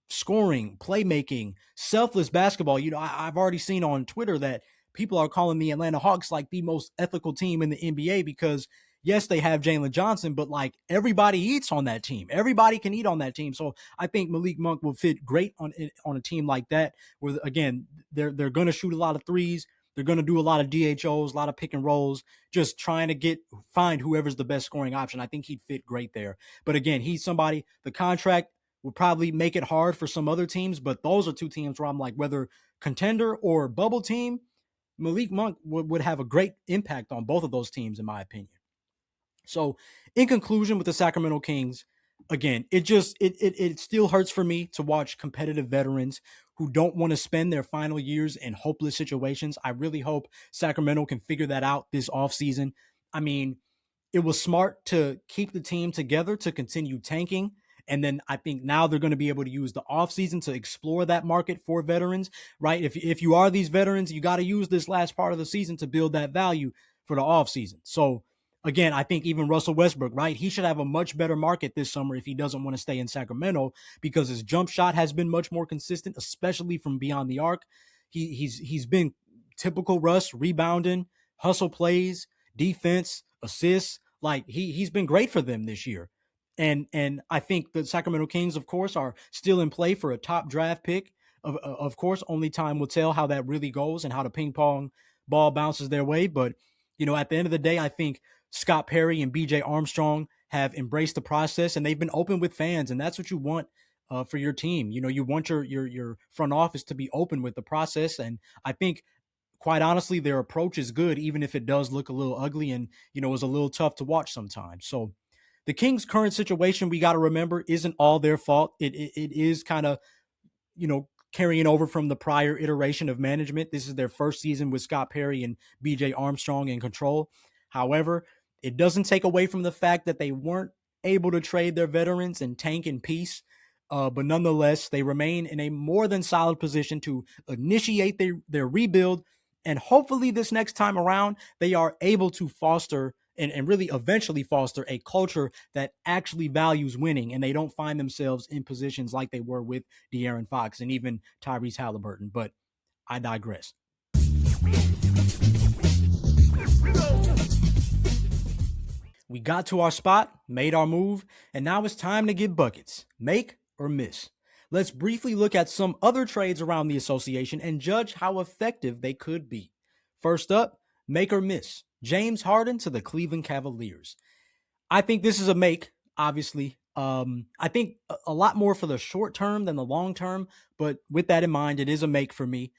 scoring, playmaking, selfless basketball. You know, I've already seen on Twitter that people are calling the Atlanta Hawks like the most ethical team in the NBA because yes, they have Jalen Johnson, but like everybody eats on that team. Everybody can eat on that team. So I think Malik Monk will fit great on a team like that, where again, they're going to shoot a lot of threes. They're going to do a lot of DHOs, a lot of pick and rolls, just trying to find whoever's the best scoring option. I think he'd fit great there. But again, he's somebody, the contract will probably make it hard for some other teams, but those are two teams where I'm like, whether contender or bubble team, Malik Monk would have a great impact on both of those teams, in my opinion. So in conclusion with the Sacramento Kings, again, it still hurts for me to watch competitive veterans who don't want to spend their final years in hopeless situations. I really hope Sacramento can figure that out this offseason. I mean, it was smart to keep the team together to continue tanking. And then I think now they're going to be able to use the offseason to explore that market for veterans, right? If you are these veterans, you got to use this last part of the season to build that value for the offseason. So again, I think even Russell Westbrook, right? He should have a much better market this summer if he doesn't want to stay in Sacramento because his jump shot has been much more consistent, especially from beyond the arc. He's been typical Russ, rebounding, hustle plays, defense, assists. Like he's been great for them this year. And I think the Sacramento Kings, of course, are still in play for a top draft pick. Of course, only time will tell how that really goes and how the ping pong ball bounces their way. But, you know, at the end of the day, I think Scott Perry and BJ Armstrong have embraced the process and they've been open with fans. And that's what you want for your team. You know, you want your front office to be open with the process. And I think, quite honestly, their approach is good, even if it does look a little ugly and, you know, is a little tough to watch sometimes. So the Kings' current situation, we got to remember, isn't all their fault. It is kind of, you know, carrying over from the prior iteration of management. This is their first season with Scott Perry and BJ Armstrong in control. However, it doesn't take away from the fact that they weren't able to trade their veterans and tank in peace. But nonetheless, they remain in a more than solid position to initiate their rebuild. And hopefully this next time around, they are able to foster and really eventually foster a culture that actually values winning, and they don't find themselves in positions like they were with De'Aaron Fox and even Tyrese Halliburton. But I digress. We got to our spot, made our move, and now it's time to get buckets. Make or miss. Let's briefly look at some other trades around the association and judge how effective they could be. First up, make or miss. James Harden to the Cleveland Cavaliers. I think this is a make, obviously. I think a lot more for the short term than the long term, but with that in mind, it is a make for me.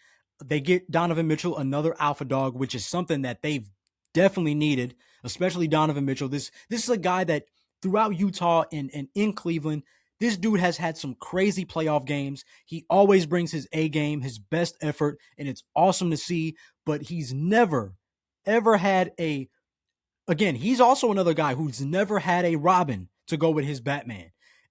They get Donovan Mitchell, another alpha dog, which is something that they've definitely needed, especially Donovan Mitchell. This is a guy that throughout Utah and in Cleveland, this dude has had some crazy playoff games. He always brings his A game, his best effort, and it's awesome to see, but he's never ever had again, he's also another guy who's never had a Robin to go with his Batman.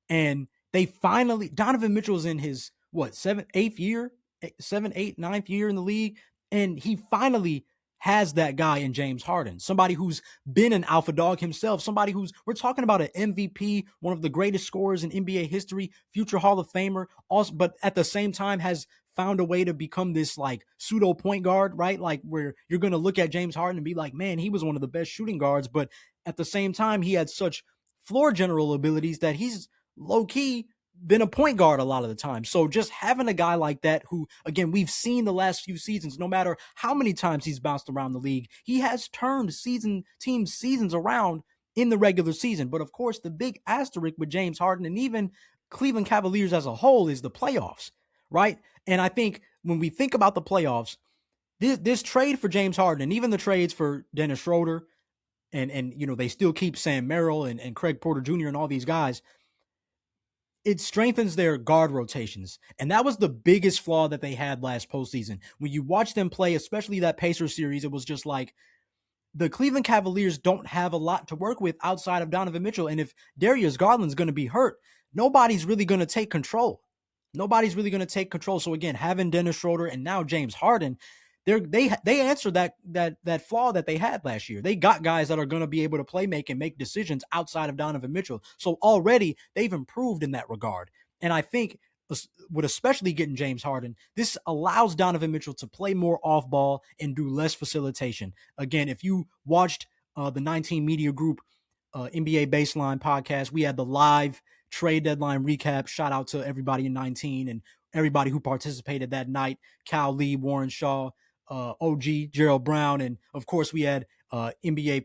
And they finally, Donovan Mitchell's in his, ninth year in the league. And he finally has that guy in James Harden, somebody who's been an alpha dog himself, somebody who's, we're talking about an MVP, one of the greatest scorers in NBA history, future Hall of Famer, also, but at the same time has found a way to become this like pseudo point guard, right? Like where you're going to look at James Harden and be like, man, he was one of the best shooting guards, but at the same time, he had such floor general abilities that he's low key been a point guard a lot of the time. So just having a guy like that who, again, we've seen the last few seasons, no matter how many times he's bounced around the league, he has turned team seasons around in the regular season. But of course, the big asterisk with James Harden and even Cleveland Cavaliers as a whole is the playoffs, right? And I think when we think about the playoffs, this trade for James Harden and even the trades for Dennis Schroeder and you know, they still keep Sam Merrill and Craig Porter Jr. and all these guys, it strengthens their guard rotations. And that was the biggest flaw that they had last postseason. When you watch them play, especially that Pacers series, it was just like the Cleveland Cavaliers don't have a lot to work with outside of Donovan Mitchell. And if Darius Garland's going to be hurt, nobody's really going to take control. Nobody's really going to take control. So again, having Dennis Schroeder and now James Harden, they answered that flaw that they had last year. They got guys that are going to be able to play make and make decisions outside of Donovan Mitchell. So already they've improved in that regard. And I think with especially getting James Harden, this allows Donovan Mitchell to play more off ball and do less facilitation. Again, if you watched the 19 Media Group NBA Baseline podcast, we had the live trade deadline recap. Shout out to everybody in 19 and everybody who participated that night. Cal Lee, Warren Shaw, OG, Gerald Brown, and of course we had former NBA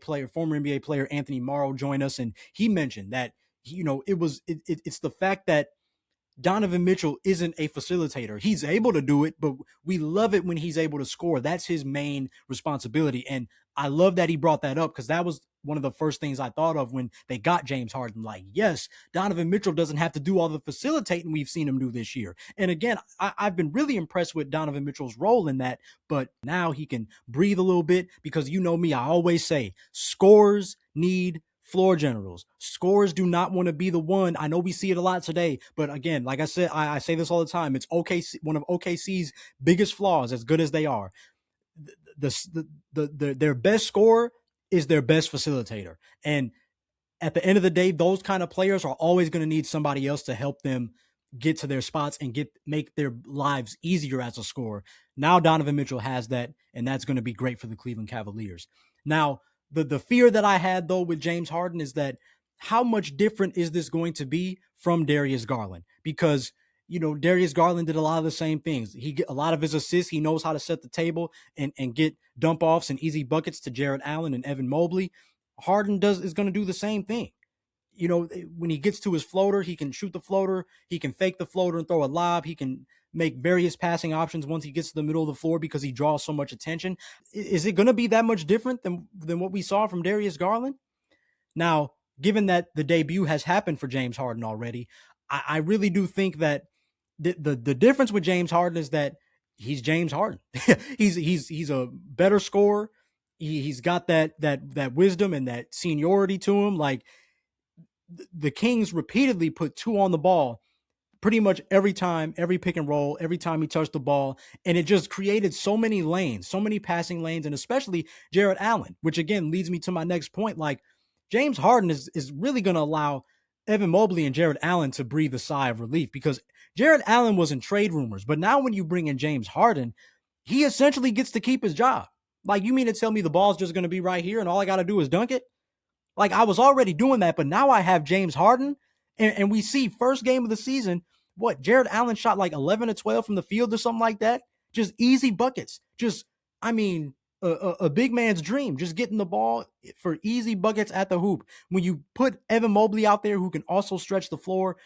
player Anthony Morrow join us, and he mentioned that, you know, it's the fact that Donovan Mitchell isn't a facilitator. He's able to do it, but we love it when he's able to score. That's his main responsibility. And I love that he brought that up because that was one of the first things I thought of when they got James Harden. Like, yes, Donovan Mitchell doesn't have to do all the facilitating we've seen him do this year. And again, I've been really impressed with Donovan Mitchell's role in that, but now he can breathe a little bit because you know me, I always say scorers need floor generals. Scorers do not want to be the one. I know we see it a lot today, but again, like I said, I say this all the time. It's OKC, one of OKC's biggest flaws, as good as they are. Their best scorer is their best facilitator. And at the end of the day, those kind of players are always going to need somebody else to help them get to their spots and make their lives easier as a scorer. Now Donovan Mitchell has that, and that's going to be great for the Cleveland Cavaliers. Now, the fear that I had, though, with James Harden is that how much different is this going to be from Darius Garland? Because, you know, Darius Garland did a lot of the same things. He get a lot of his assists. He knows how to set the table and get dump offs and easy buckets to Jarrett Allen and Evan Mobley. Harden is going to do the same thing. You know, when he gets to his floater, he can shoot the floater. He can fake the floater and throw a lob. He can make various passing options once he gets to the middle of the floor because he draws so much attention. Is it going to be that much different than what we saw from Darius Garland? Now, given that the debut has happened for James Harden already, I really do think that the difference with James Harden is that he's James Harden. he's a better scorer. He's got that wisdom and that seniority to him. Like, the Kings repeatedly put two on the ball pretty much every time, every pick and roll, every time he touched the ball. And it just created so many lanes, so many passing lanes, and especially Jarrett Allen, which again leads me to my next point. Like, James Harden is really going to allow Evan Mobley and Jarrett Allen to breathe a sigh of relief because Jarrett Allen was in trade rumors. But now when you bring in James Harden, he essentially gets to keep his job. Like, you mean to tell me the ball's just going to be right here and all I got to do is dunk it? Like, I was already doing that, but now I have James Harden, and we see first game of the season, what, Jarrett Allen shot like 11 to 12 from the field or something like that? Just easy buckets. Just, I mean, a big man's dream, just getting the ball for easy buckets at the hoop. When you put Evan Mobley out there who can also stretch the floor,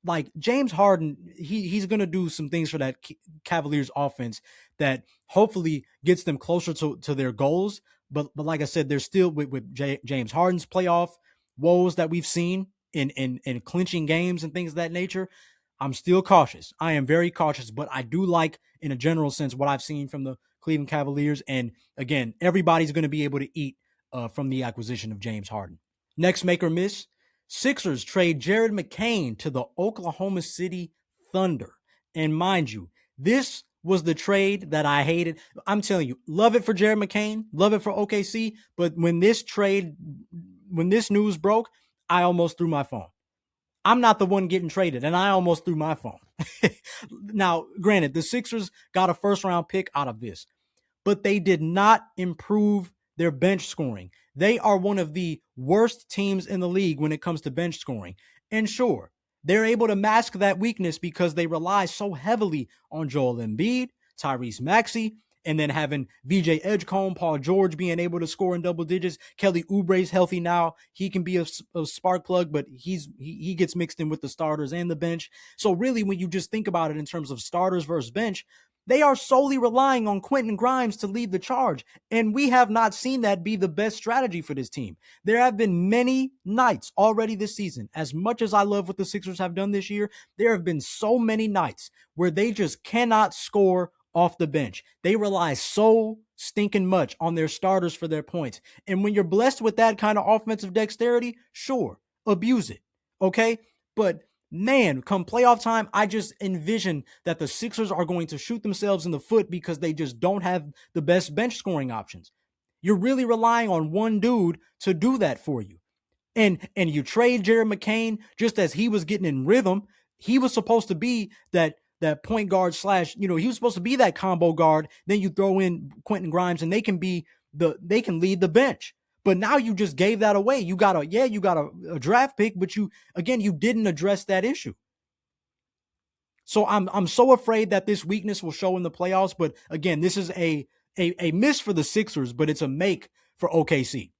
like James Harden, he's going to do some things for that Cavaliers offense that hopefully gets them closer to their goals. But like I said, there's still with James Harden's playoff woes that we've seen in clinching games and things of that nature. I'm still cautious. I am very cautious, but I do like, in a general sense, what I've seen from the Cleveland Cavaliers. And again, everybody's going to be able to eat from the acquisition of James Harden. Next, make or miss. Sixers trade Jared McCain to the Oklahoma City Thunder. And mind you, this was the trade that I hated. I'm telling you, love it for Jared McCain, love it for OKC, but when this news broke, I almost threw my phone. I'm not the one getting traded, and I almost threw my phone. Now, granted, the Sixers got a first-round pick out of this, but they did not improve their bench scoring. They are one of the worst teams in the league when it comes to bench scoring. And sure, they're able to mask that weakness because they rely so heavily on Joel Embiid, Tyrese Maxey, and then having VJ Edgecombe, Paul George being able to score in double digits. Kelly Oubre's healthy now. He can be a spark plug, but he gets mixed in with the starters and the bench. So really, when you just think about it in terms of starters versus bench, they are solely relying on Quentin Grimes to lead the charge, and we have not seen that be the best strategy for this team. There have been many nights already this season, as much as I love what the Sixers have done this year, there have been so many nights where they just cannot score off the bench. They rely so stinking much on their starters for their points. And when you're blessed with that kind of offensive dexterity, sure, abuse it, okay? But man, come playoff time, I just envision that the Sixers are going to shoot themselves in the foot because they just don't have the best bench scoring options. You're really relying on one dude to do that for you. And you trade Jared McCain just as he was getting in rhythm. He was supposed to be that point guard slash, he was supposed to be that combo guard. Then you throw in Quentin Grimes and they can lead the bench. But now you just gave that away. You got a draft pick, but you didn't address that issue. So I'm so afraid that this weakness will show in the playoffs. But again, this is a miss for the Sixers, but it's a make for OKC.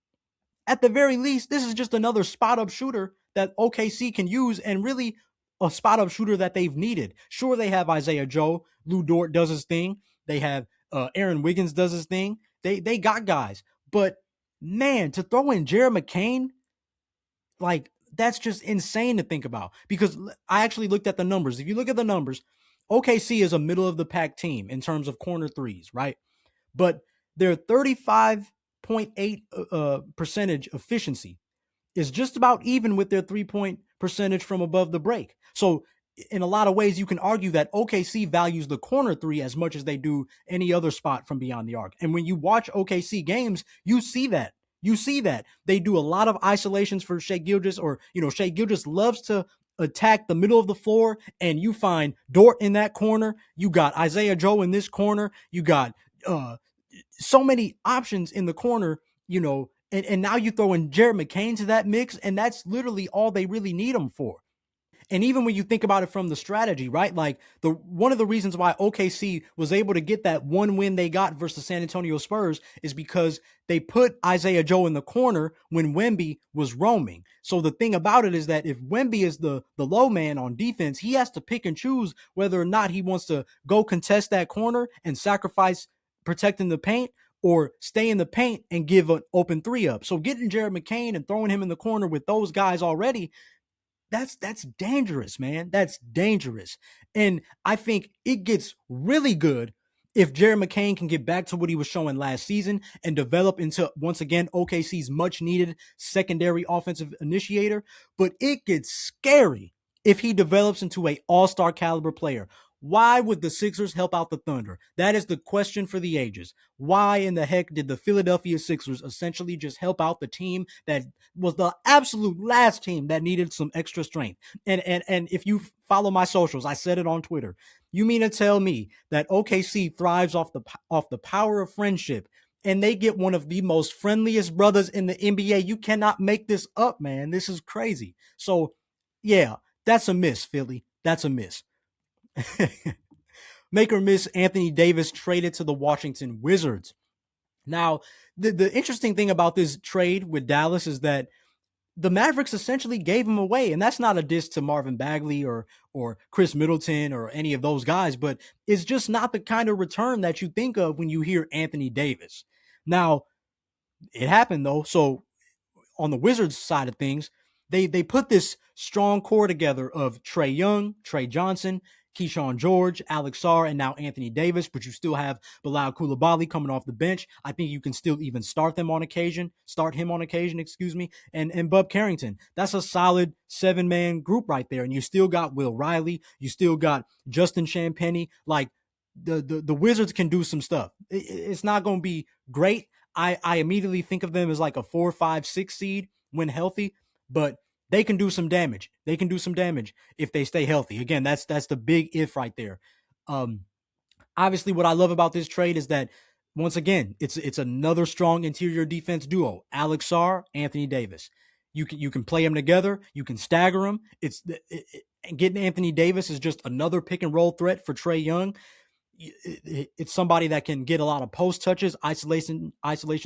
At the very least, this is just another spot-up shooter that OKC can use, and really a spot-up shooter that they've needed. Sure, they have Isaiah Joe. Lou Dort does his thing. They have Aaron Wiggins does his thing. They got guys. But, man, to throw in Jared McCain, like, that's just insane to think about. Because I actually looked at the numbers. If you look at the numbers, OKC is a middle-of-the-pack team in terms of corner threes, right? But they're 35.8 percentage efficiency is just about even with their 3-point percentage from above the break. So in a lot of ways, you can argue that OKC values the corner three as much as they do any other spot from beyond the arc. And when you watch OKC games, you see that. You see that. They do a lot of isolations for Shai Gilgeous, or, Shai Gilgeous loves to attack the middle of the floor, and you find Dort in that corner. You got Isaiah Joe in this corner. You got so many options in the corner, and now you throw in Jared McCain to that mix, and that's literally all they really need him for. And even when you think about it from the strategy, right? Like one of the reasons why OKC was able to get that one win they got versus San Antonio Spurs is because they put Isaiah Joe in the corner when Wemby was roaming. So the thing about it is that if Wemby is the low man on defense, he has to pick and choose whether or not he wants to go contest that corner and sacrifice protecting the paint, or stay in the paint and give an open three up. So getting Jared McCain and throwing him in the corner with those guys already, that's dangerous, man. That's dangerous. And I think it gets really good if Jared McCain can get back to what he was showing last season and develop into, once again, OKC's much needed secondary offensive initiator. But it gets scary if he develops into an all-star caliber player. Why would the Sixers help out the Thunder? That is the question for the ages. Why in the heck did the Philadelphia Sixers essentially just help out the team that was the absolute last team that needed some extra strength? And if you follow my socials, I said it on Twitter. You mean to tell me that OKC thrives off the power of friendship, and they get one of the most friendliest brothers in the NBA? You cannot make this up, man. This is crazy. So, yeah, that's a miss, Philly. That's a miss. Make or miss Anthony Davis traded to the Washington Wizards. Now, the interesting thing about this trade with Dallas is that the Mavericks essentially gave him away. And that's not a diss to Marvin Bagley or Chris Middleton or any of those guys, but it's just not the kind of return that you think of when you hear Anthony Davis. Now, it happened though. So on the Wizards side of things, they put this strong core together of Trae Young, Trey Johnson, Keyshawn George, Alex Sarr, and now Anthony Davis, but you still have Bilal Coulibaly coming off the bench. I think you can still even start him on occasion, and Bub Carrington. That's a solid 7-man group right there. And you still got Will Riley. You still got Justin Champagnie. Like, the Wizards can do some stuff. It's not going to be great. I immediately think of them as like a 4, 5, 6 seed when healthy, but they can do some damage. They can do some damage if they stay healthy. Again, that's the big if right there. Obviously, what I love about this trade is that once again, it's another strong interior defense duo: Alex Sarr, Anthony Davis. You can play them together. You can stagger them. Getting Anthony Davis is just another pick and roll threat for Trae Young. It's somebody that can get a lot of post touches, isolation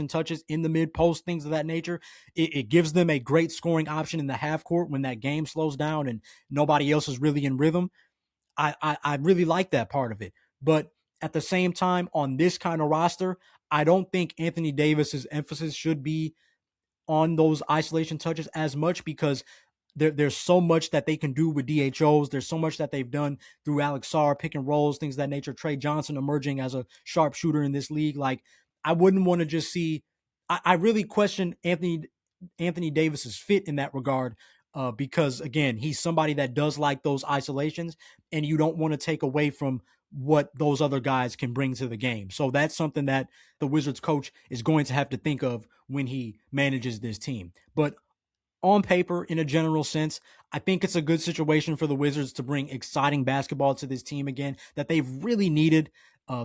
touches in the mid post, things of that nature. It gives them a great scoring option in the half court when that game slows down and nobody else is really in rhythm. I really like that part of it. But at the same time, on this kind of roster, I don't think Anthony Davis's emphasis should be on those isolation touches as much, because there's so much that they can do with DHOs. There's so much that they've done through Alex Sarr, pick and rolls, things of that nature. Trey Johnson emerging as a sharpshooter in this league. Like, I wouldn't want to just see. I really question Anthony Davis's fit in that regard, because again, he's somebody that does like those isolations, and you don't want to take away from what those other guys can bring to the game. So that's something that the Wizards coach is going to have to think of when he manages this team. But on paper, in a general sense, I think it's a good situation for the Wizards to bring exciting basketball to this team again that they've really needed.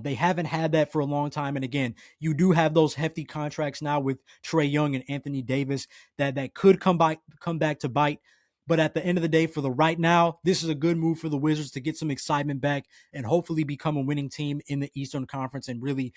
They haven't had that for a long time. And again, you do have those hefty contracts now with Trae Young and Anthony Davis that could come back to bite. But at the end of the day, for the right now, this is a good move for the Wizards to get some excitement back and hopefully become a winning team in the Eastern Conference and really,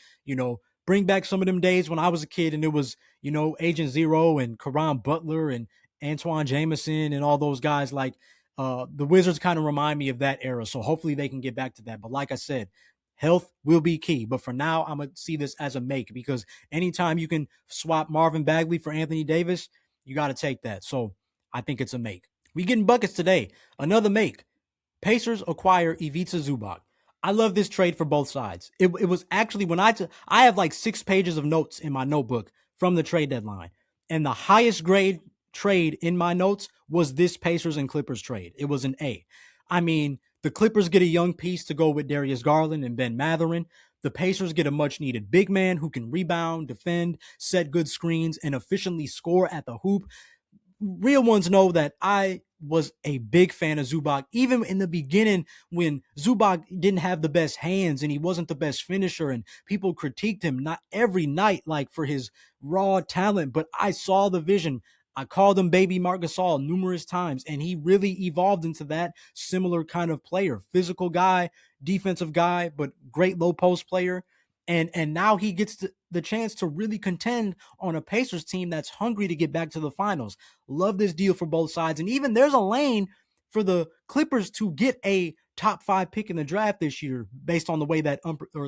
bring back some of them days when I was a kid and it was, Agent Zero and Caron Butler and Antoine Jameson and all those guys. Like, the Wizards kind of remind me of that era. So hopefully they can get back to that. But like I said, health will be key. But for now, I'm going to see this as a make, because anytime you can swap Marvin Bagley for Anthony Davis, you got to take that. So I think it's a make. We getting buckets today. Another make. Pacers acquire Ivica Zubac. I love this trade for both sides. It was actually when I have like 6 pages of notes in my notebook from the trade deadline. And the highest grade trade in my notes was this Pacers and Clippers trade. It was an A. I mean, the Clippers get a young piece to go with Darius Garland and Ben Mathurin. The Pacers get a much-needed big man who can rebound, defend, set good screens, and efficiently score at the hoop. Real ones know that I was a big fan of Zubac, even in the beginning when Zubac didn't have the best hands and he wasn't the best finisher and people critiqued him not every night, like for his raw talent. But I saw the vision. I called him Baby Marc Gasol numerous times, and he really evolved into that similar kind of player, physical guy, defensive guy, but great low post player. And now he gets the chance to really contend on a Pacers team that's hungry to get back to the finals. Love this deal for both sides. And even there's a lane for the Clippers to get a top 5 pick in the draft this year based on the way that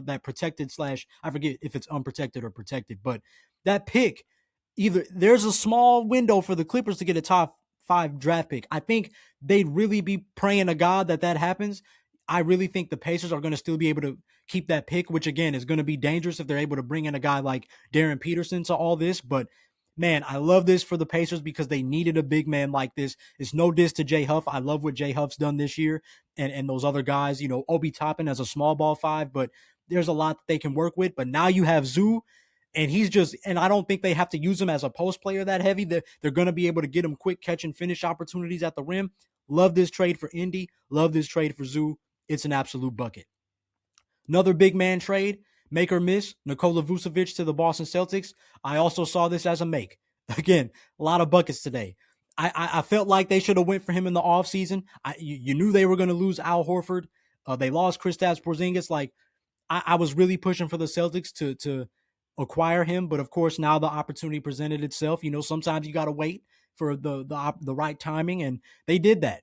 that protected / I forget if it's unprotected or protected, but that pick, either there's a small window for the Clippers to get a top 5 draft pick. I think they'd really be praying to God that happens. I really think the Pacers are going to still be able to keep that pick, which again is going to be dangerous if they're able to bring in a guy like Darren Peterson to all this. But man, I love this for the Pacers because they needed a big man like this. It's no diss to Jay Huff. I love what Jay Huff's done this year and those other guys, Obi Toppin as a small ball 5, but there's a lot that they can work with. But now you have Zoo, and and I don't think they have to use him as a post player that heavy. They're going to be able to get him quick catch and finish opportunities at the rim. Love this trade for Indy. Love this trade for Zoo. It's an absolute bucket. Another big man trade, make or miss, Nikola Vucevic to the Boston Celtics. I also saw this as a make. Again, a lot of buckets today. I felt like they should have went for him in the offseason. You knew they were going to lose Al Horford. They lost Kristaps Porzingis. Like, I was really pushing for the Celtics to acquire him, but of course now the opportunity presented itself. Sometimes you got to wait for the right timing, and they did that.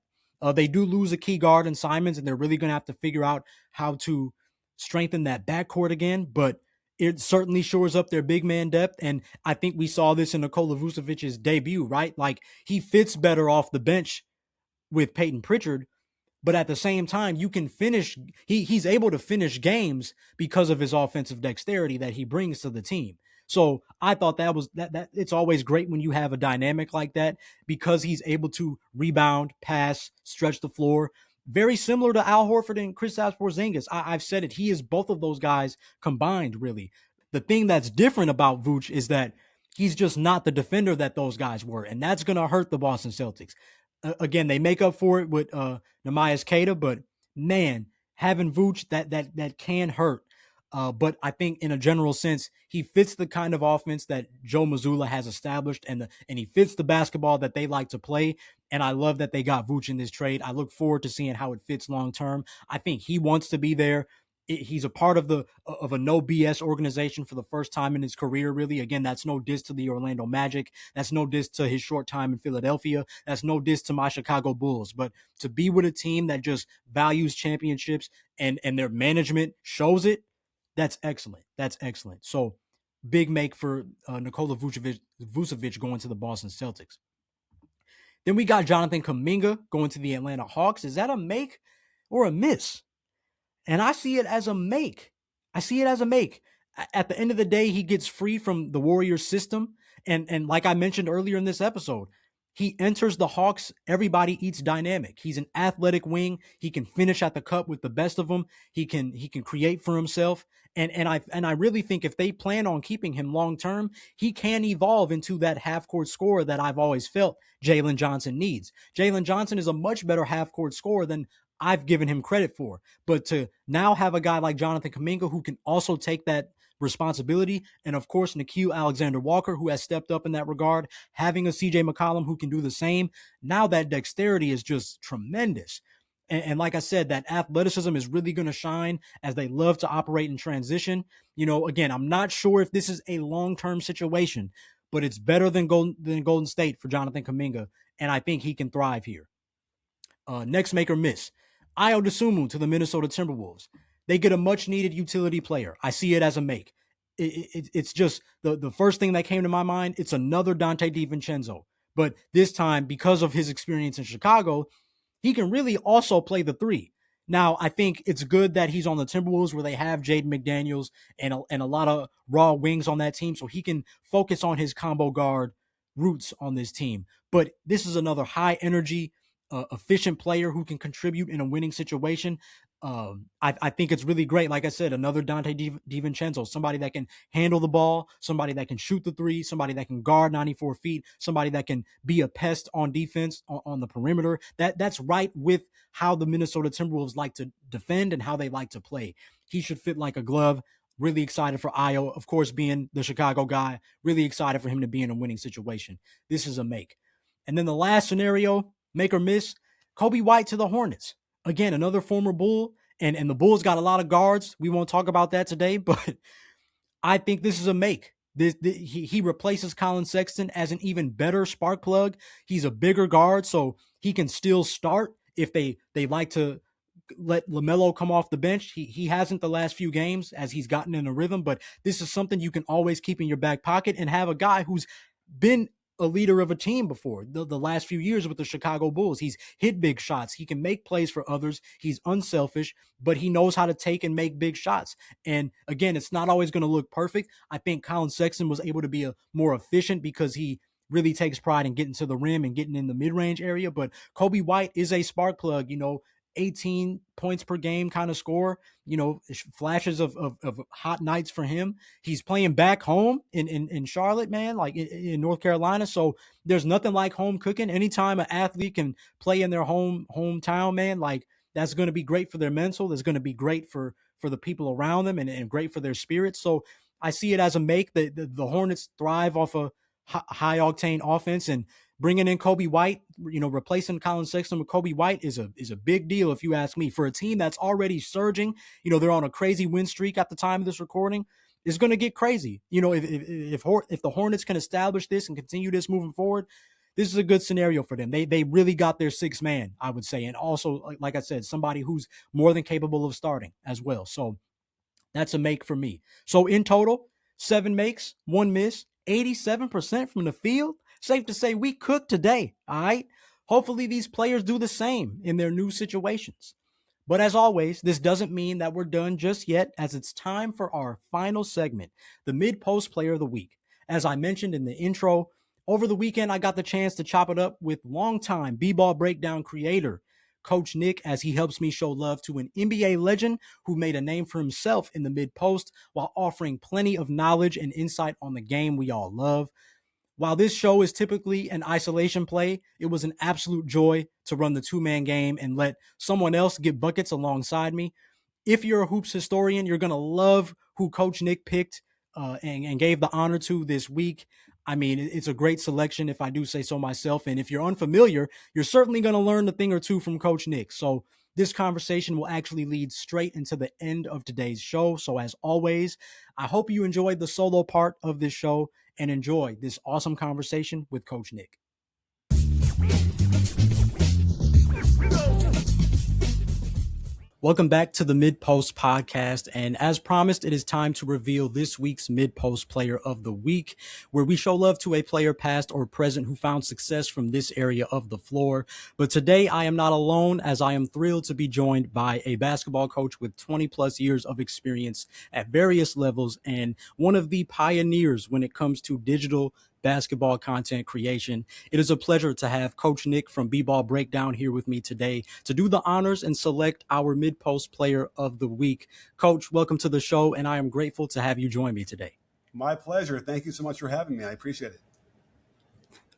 They do lose a key guard in Simons, and they're really going to have to figure out how to strengthen that backcourt again, but it certainly shores up their big man depth. And I think we saw this in Nikola Vucevic's debut, right? Like, he fits better off the bench with Peyton Pritchard, but at the same time, you can finish. He's able to finish games because of his offensive dexterity that he brings to the team. So I thought that it's always great when you have a dynamic like that, because he's able to rebound, pass, stretch the floor. very similar to Al Horford and Kristaps Porzingis. I've said it. He is both of those guys combined, really. The thing that's different about Vooch is that he's just not the defender that those guys were, and that's going to hurt the Boston Celtics. Again, they make up for it with Nehemiah Queta, but man, having Vooch, that can hurt. But I think in a general sense, he fits the kind of offense that Joe Mazzulla has established, and he fits the basketball that they like to play. And I love that they got Vooch in this trade. I look forward to seeing how it fits long term. I think he wants to be there. He's a part of a no BS organization for the first time in his career, really. Again, that's no diss to the Orlando Magic. That's no diss to his short time in Philadelphia. That's no diss to my Chicago Bulls. But to be with a team that just values championships and their management shows it, that's excellent. That's excellent. So big make for Nikola Vucevic going to the Boston Celtics. Then we got Jonathan Kuminga going to the Atlanta Hawks. Is that a make or a miss? And I see it as a make. I see it as a make. At the end of the day, he gets free from the Warriors system. And like I mentioned earlier in this episode, he enters the Hawks everybody eats dynamic. He's an athletic wing. He can finish at the cup with the best of them. He can create for himself. And I really think if they plan on keeping him long term, he can evolve into that half court scorer that I've always felt Jalen Johnson needs. Jalen Johnson is a much better half court scorer than I've given him credit for. But to now have a guy like Jonathan Kuminga who can also take that responsibility, and of course Nickeil Alexander-Walker, who has stepped up in that regard, having a CJ McCollum who can do the same, now that dexterity is just tremendous. And like I said, that athleticism is really going to shine as they love to operate in transition. Again, I'm not sure if this is a long-term situation, but it's better than Golden State for Jonathan Kuminga, and I think he can thrive here. Next make or miss. Ayo Dosunmu to the Minnesota Timberwolves. They get a much-needed utility player. I see it as a make. It's just the first thing that came to my mind. It's another Dante DiVincenzo. But this time, because of his experience in Chicago, he can really also play the three. Now, I think it's good that he's on the Timberwolves where they have Jaden McDaniels and a lot of raw wings on that team, so he can focus on his combo guard roots on this team. But this is another high-energy, efficient player who can contribute in a winning situation. I think it's really great. Like I said, another Dante DiVincenzo, somebody that can handle the ball, somebody that can shoot the three, somebody that can guard 94 feet, somebody that can be a pest on defense on the perimeter. That's right with how the Minnesota Timberwolves like to defend and how they like to play. He should fit like a glove. Really excited for Ayo, of course, being the Chicago guy. Really excited for him to be in a winning situation. This is a make. And then the last scenario, make or miss, Kobe White to the Hornets. Again, another former Bull, and the Bulls got a lot of guards. We won't talk about that today, but I think this is a make. He replaces Colin Sexton as an even better spark plug. He's a bigger guard, so he can still start if they like to let LaMelo come off the bench. He hasn't the last few games as he's gotten in a rhythm, but this is something you can always keep in your back pocket and have a guy who's been a leader of a team before the last few years with the Chicago Bulls. He's hit big shots. He can make plays for others. He's unselfish, but he knows how to take and make big shots. And again, it's not always going to look perfect. I think Colin Sexton was able to be a more efficient because he really takes pride in getting to the rim and getting in the mid-range area. But Kobe White is a spark plug, 18 points per game kind of score, flashes of hot nights for him. He's playing back home in Charlotte, man, like in North Carolina. So there's nothing like home cooking. Anytime an athlete can play in their hometown, man, like that's going to be great for their mental. That's going to be great for the people around them and great for their spirits. So I see it as a make. The Hornets thrive off a high octane offense, and bringing in Kobe White, replacing Colin Sexton with Kobe White is a big deal, if you ask me. For a team that's already surging, they're on a crazy win streak at the time of this recording. It's going to get crazy. If the Hornets can establish this and continue this moving forward, this is a good scenario for them. They really got their sixth man, I would say, and also, like I said, somebody who's more than capable of starting as well. So that's a make for me. So in total, 7 makes, 1 miss, 87% from the field. Safe to say we cooked today, all right? Hopefully these players do the same in their new situations. But as always, this doesn't mean that we're done just yet, as it's time for our final segment, the Mid-Post Player of the Week. As I mentioned in the intro, over the weekend I got the chance to chop it up with longtime B-Ball Breakdown creator, Coach Nick, as he helps me show love to an NBA legend who made a name for himself in the mid post while offering plenty of knowledge and insight on the game we all love. While this show is typically an isolation play, it was an absolute joy to run the two-man game and let someone else get buckets alongside me. If you're a hoops historian, you're going to love who Coach Nick picked and gave the honor to this week. I mean, it's a great selection, if I do say so myself. And if you're unfamiliar, you're certainly going to learn a thing or two from Coach Nick. So this conversation will actually lead straight into the end of today's show. So as always, I hope you enjoyed the solo part of this show and enjoy this awesome conversation with Coach Nick. Welcome back to the Mid Post Podcast. And as promised, it is time to reveal this week's Mid Post Player of the Week, where we show love to a player past or present who found success from this area of the floor. But today I am not alone, as I am thrilled to be joined by a basketball coach with 20 plus years of experience at various levels and one of the pioneers when it comes to digital basketball content creation. It is a pleasure to have Coach Nick from BBallBreakdown here with me today to do the honors and select our mid-post player of the week. Coach, welcome to the show, and I am grateful to have you join me today. My pleasure. Thank you so much for having me. I appreciate it.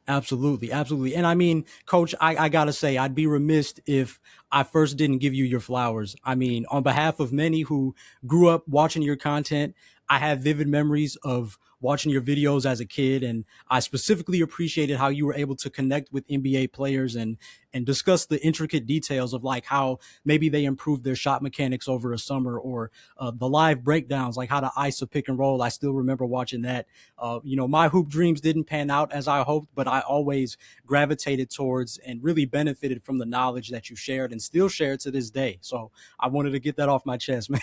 Absolutely. Absolutely. And I mean, Coach, I got to say, I'd be remiss if I first didn't give you your flowers. I mean, on behalf of many who grew up watching your content, I have vivid memories of watching your videos as a kid. And I specifically appreciated how you were able to connect with NBA players and discuss the intricate details of like how maybe they improved their shot mechanics over a summer or the live breakdowns, like how to ice a pick and roll. I still remember watching that. My hoop dreams didn't pan out as I hoped, but I always gravitated towards and really benefited from the knowledge that you shared and still share to this day. So I wanted to get that off my chest, man.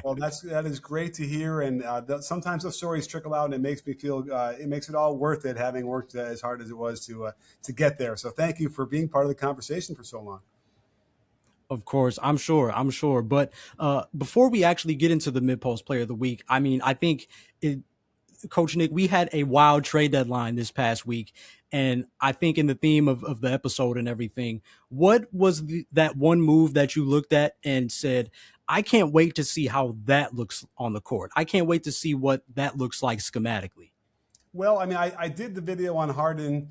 Well, that is great to hear. And sometimes those stories trickle out and it makes me feel, it makes it all worth it having worked as hard as it was to get there. So thank you for being part of the conversation for so long. Of course, I'm sure. But before we actually get into the mid-post player of the week, I mean, I think Coach Nick, we had a wild trade deadline this past week. And I think in the theme of the episode and everything, what was that one move that you looked at and said, I can't wait to see how that looks on the court. I can't wait to see what that looks like schematically. Well, I mean, I did the video on Harden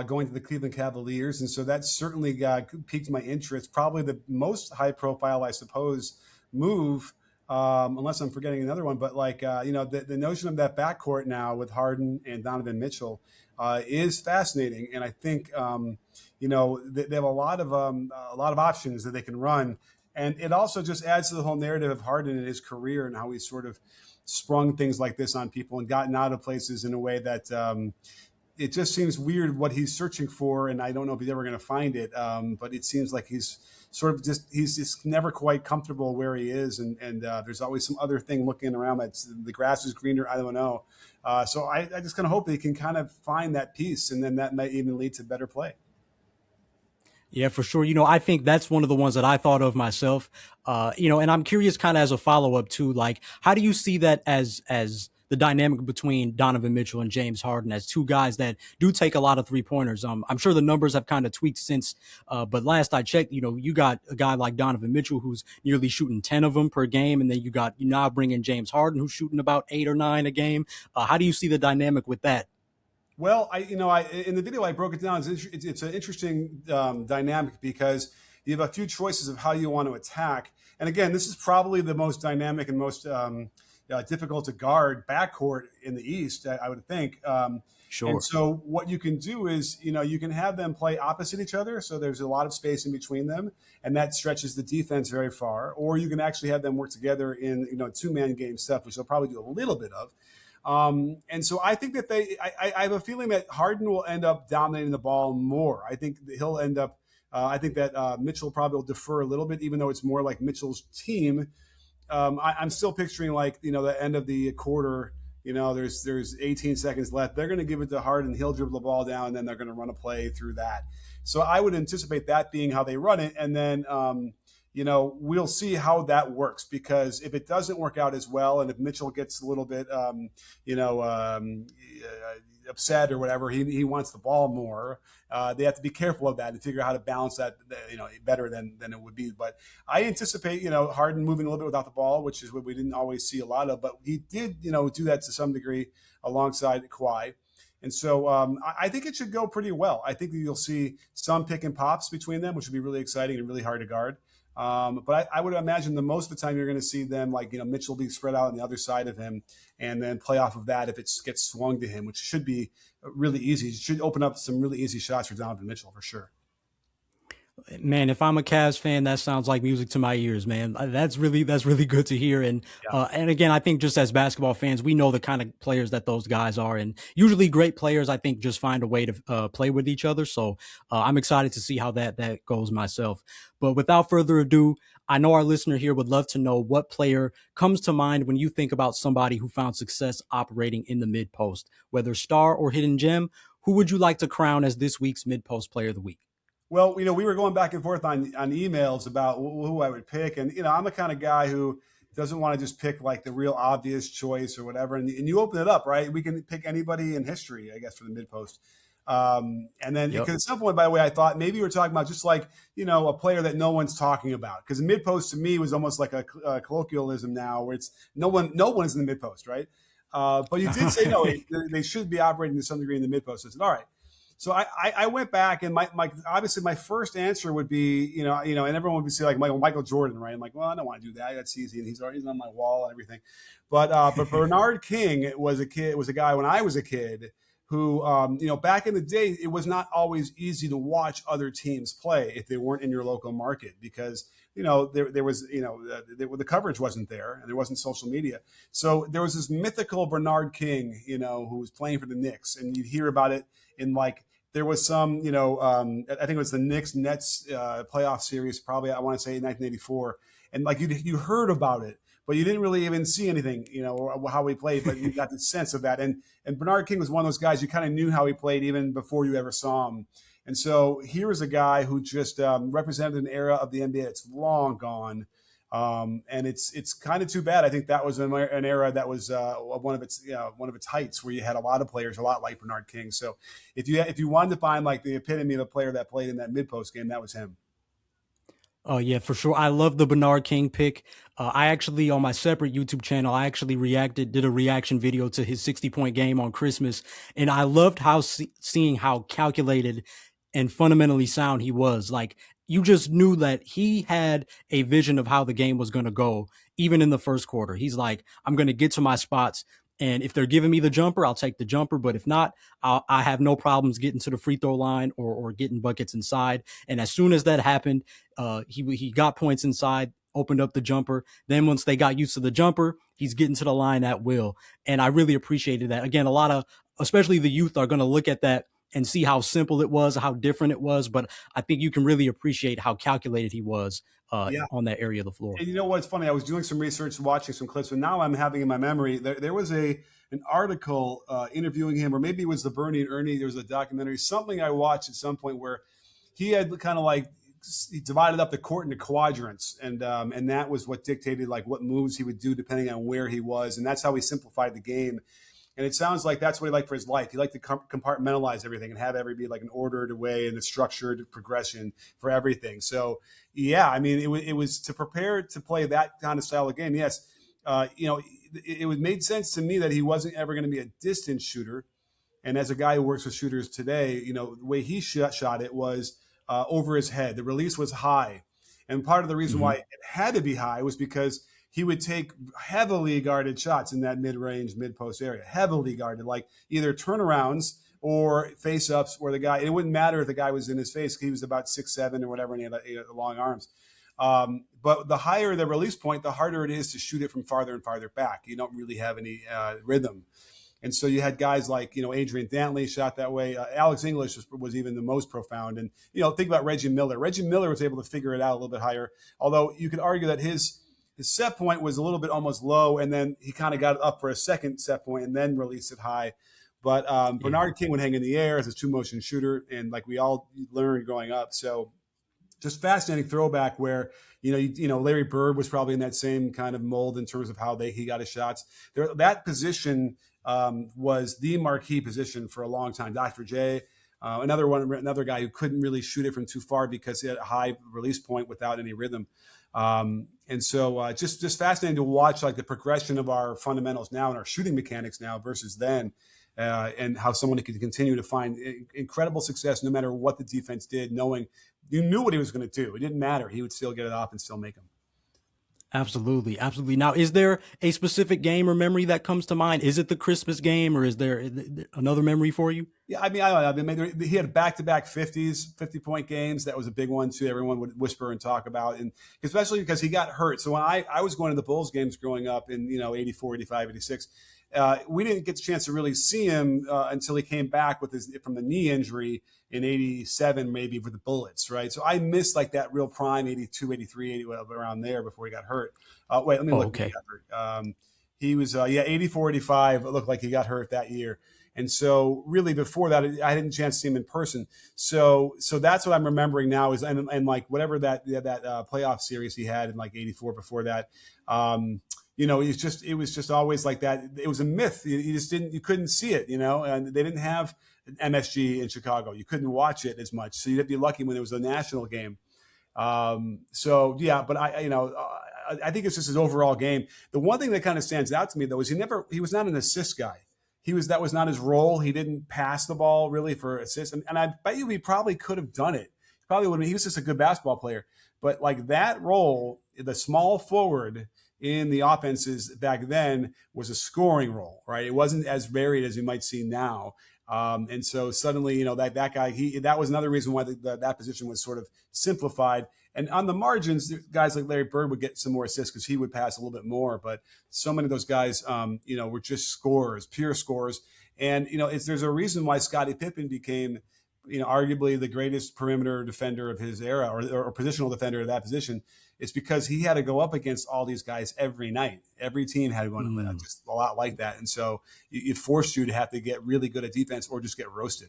going to the Cleveland Cavaliers, and so that certainly piqued my interest. Probably the most high profile, I suppose, move, unless I'm forgetting another one. But the notion of that backcourt now with Harden and Donovan Mitchell is fascinating, and I think they have a lot of options that they can run, and it also just adds to the whole narrative of Harden and his career and how he's sort of sprung things like this on people and gotten out of places in a way that it just seems weird what he's searching for. And I don't know if he's ever going to find it. But it seems like he's just never quite comfortable where he is. And there's always some other thing looking around that the grass is greener. I don't know. So I just kind of hope that he can kind of find that piece, and then that might even lead to better play. Yeah, for sure. I think that's one of the ones that I thought of myself, and I'm curious kind of as a follow up to like, how do you see that as the dynamic between Donovan Mitchell and James Harden as two guys that do take a lot of 3-pointers? I'm sure the numbers have kind of tweaked since, but last I checked, you got a guy like Donovan Mitchell who's nearly shooting 10 of them per game. And then you now bring in James Harden who's shooting about 8 or 9 a game. How do you see the dynamic with that? Well, in the video I broke it down. It's an interesting dynamic because you have a few choices of how you want to attack. And again, this is probably the most dynamic and most difficult to guard backcourt in the East, I would think. Sure. And so what you can do is, you can have them play opposite each other. So there's a lot of space in between them, and that stretches the defense very far. Or you can actually have them work together in, two-man game stuff, which they'll probably do a little bit of. And so I think that I have a feeling that Harden will end up dominating the ball more. I think he'll end up, I think that Mitchell probably will defer a little bit, even though it's more like Mitchell's team. I'm still picturing the end of the quarter, there's 18 seconds left. They're going to give it to Harden. He'll dribble the ball down, and then they're going to run a play through that. So I would anticipate that being how they run it. And then, we'll see how that works, because if it doesn't work out as well, and if Mitchell gets a little bit, upset or whatever, he wants the ball more. They have to be careful of that and figure out how to balance that, better than it would be. But I anticipate, Harden moving a little bit without the ball, which is what we didn't always see a lot of. But he did, do that to some degree alongside Kawhi. And so I think it should go pretty well. I think that you'll see some pick and pops between them, which would be really exciting and really hard to guard. But I would imagine the most of the time you're going to see them, like, Mitchell be spread out on the other side of him, and then play off of that if it gets swung to him, which should be really easy. It should open up some really easy shots for Donovan Mitchell for sure. Man, if I'm a Cavs fan, that sounds like music to my ears, man. That's really good to hear. And again, I think just as basketball fans, we know the kind of players that those guys are, and usually great players, I think, just find a way to play with each other. So I'm excited to see how that goes myself. But without further ado, I know our listener here would love to know what player comes to mind when you think about somebody who found success operating in the mid post, whether star or hidden gem. Who would you like to crown as this week's mid post player of the week? Well, we were going back and forth on emails about who I would pick. And, I'm the kind of guy who doesn't want to just pick like the real obvious choice or whatever. And you open it up, right? We can pick anybody in history, I guess, for the mid post. And then, because at some point, by the way, I thought maybe we were talking about just like, a player that no one's talking about. Because the mid post to me was almost like a colloquialism now, where it's no one's in the mid post, right? But you did say, no, they should be operating to some degree in the mid post. I said, all right. So I went back, and my obviously my first answer would be, and everyone would say like Michael Jordan, right? I'm like, well, I don't want to do that. That's easy, and he's on my wall and everything. But Bernard King was a guy when I was a kid who, back in the day, it was not always easy to watch other teams play if they weren't in your local market, because there was the coverage wasn't there, and there wasn't social media. So there was this mythical Bernard King, who was playing for the Knicks, and you'd hear about it in like. There was some, I think it was the Knicks-Nets playoff series, probably, I want to say, in 1984. And like you heard about it, but you didn't really even see anything, or how he played, but you got the sense of that. And Bernard King was one of those guys you kind of knew how he played even before you ever saw him. And so here is a guy who just represented an era of the NBA that's long gone. And it's kind of too bad. I think that was an era that was one of its heights, where you had a lot of players, a lot like Bernard King. So if you wanted to find like the epitome of a player that played in that mid post game, that was him. Oh yeah, for sure. I love the Bernard King pick. I actually, on my separate YouTube channel, I actually did a reaction video to his 60-point game on Christmas, and I loved seeing how calculated and fundamentally sound he was. Like, you just knew that he had a vision of how the game was going to go, even in the first quarter. He's like, I'm going to get to my spots, and if they're giving me the jumper, I'll take the jumper. But if not, I have no problems getting to the free throw line or getting buckets inside. And as soon as that happened, he got points inside, opened up the jumper. Then once they got used to the jumper, he's getting to the line at will. And I really appreciated that. Again, a lot of, especially the youth, are going to look at that and see how simple it was, how different it was. But I think you can really appreciate how calculated he was on that area of the floor. And you know what's funny? I was doing some research, watching some clips, but now I'm having in my memory, there was an article interviewing him, or maybe it was the Bernie and Ernie. There was a documentary, something I watched at some point, where he had kind of like, he divided up the court into quadrants, and that was what dictated like what moves he would do depending on where he was, and that's how he simplified the game. And it sounds like that's what he liked for his life. He liked to compartmentalize everything and have every be like an ordered way and a structured progression for everything. So, yeah, I mean, it was to prepare to play that kind of style of game. Yes, it made sense to me that he wasn't ever going to be a distance shooter. And as a guy who works with shooters today, the way he shot it was over his head. The release was high. And part of the reason why it had to be high was because he would take heavily guarded shots in that mid-range, mid-post area, heavily guarded, like either turnarounds or face-ups where it wouldn't matter if the guy was in his face. He was about 6'7" or whatever, and he had long arms. But the higher the release point, the harder it is to shoot it from farther and farther back. You don't really have any rhythm. And so you had guys like, Adrian Dantley shot that way. Alex English was even the most profound. And, think about Reggie Miller. Reggie Miller was able to figure it out a little bit higher, although you could argue that his set point was a little bit almost low, and then he kind of got it up for a second set point and then released it high. But Bernard King would hang in the air as a two-motion shooter, and like we all learned growing up. So just fascinating throwback where, Larry Bird was probably in that same kind of mold in terms of how he got his shots. That position was the marquee position for a long time. Dr. J, another guy who couldn't really shoot it from too far because he had a high release point without any rhythm. And so just fascinating to watch like the progression of our fundamentals now and our shooting mechanics now versus then. And how someone could continue to find incredible success no matter what the defense did, knowing you knew what he was going to do. It didn't matter. He would still get it off and still make them. Absolutely. Absolutely. Now, is there a specific game or memory that comes to mind? Is it the Christmas game or is there another memory for you? Yeah, I mean, he had back-to-back 50-point games. That was a big one, too. Everyone would whisper and talk about, and especially because he got hurt. So when I was going to the Bulls games growing up in, 84, 85, 86, we didn't get the chance to really see him until he came back from the knee injury in 87, maybe with the Bullets, right? So I missed like that real prime 82, 83, 80, around there before he got hurt. Wait, let me look. Okay. He was, 84, 85. It looked like he got hurt that year. And so really before that, I didn't chance to see him in person. So that's what I'm remembering now is, and like whatever that playoff series he had in like 84 before that, it was just always like that. It was a myth. You couldn't see it, and they didn't have MSG in Chicago. You couldn't watch it as much. So you'd be lucky when it was a national game. But I think it's just his overall game. The one thing that kind of stands out to me though is he was not an assist guy. That was not his role. He didn't pass the ball really for assists. And I bet you he probably could have done it. He was just a good basketball player. But like that role, the small forward in the offenses back then was a scoring role, right? It wasn't as varied as you might see now. And so suddenly, that guy, that was another reason why that position was sort of simplified. And on the margins, guys like Larry Bird would get some more assists because he would pass a little bit more. But so many of those guys, were just scorers, pure scorers. And, there's a reason why Scottie Pippen became, arguably the greatest perimeter defender of his era or positional defender of that position. It's because he had to go up against all these guys every night. Every team had to go on just a lot like that. And so it forced you to have to get really good at defense or just get roasted.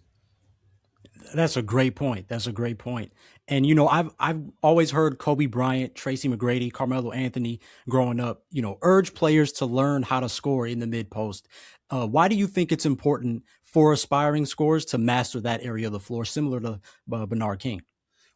That's a great point. And, I've always heard Kobe Bryant, Tracy McGrady, Carmelo Anthony growing up, urge players to learn how to score in the mid post. Why do you think it's important for aspiring scorers to master that area of the floor, similar to Bernard King?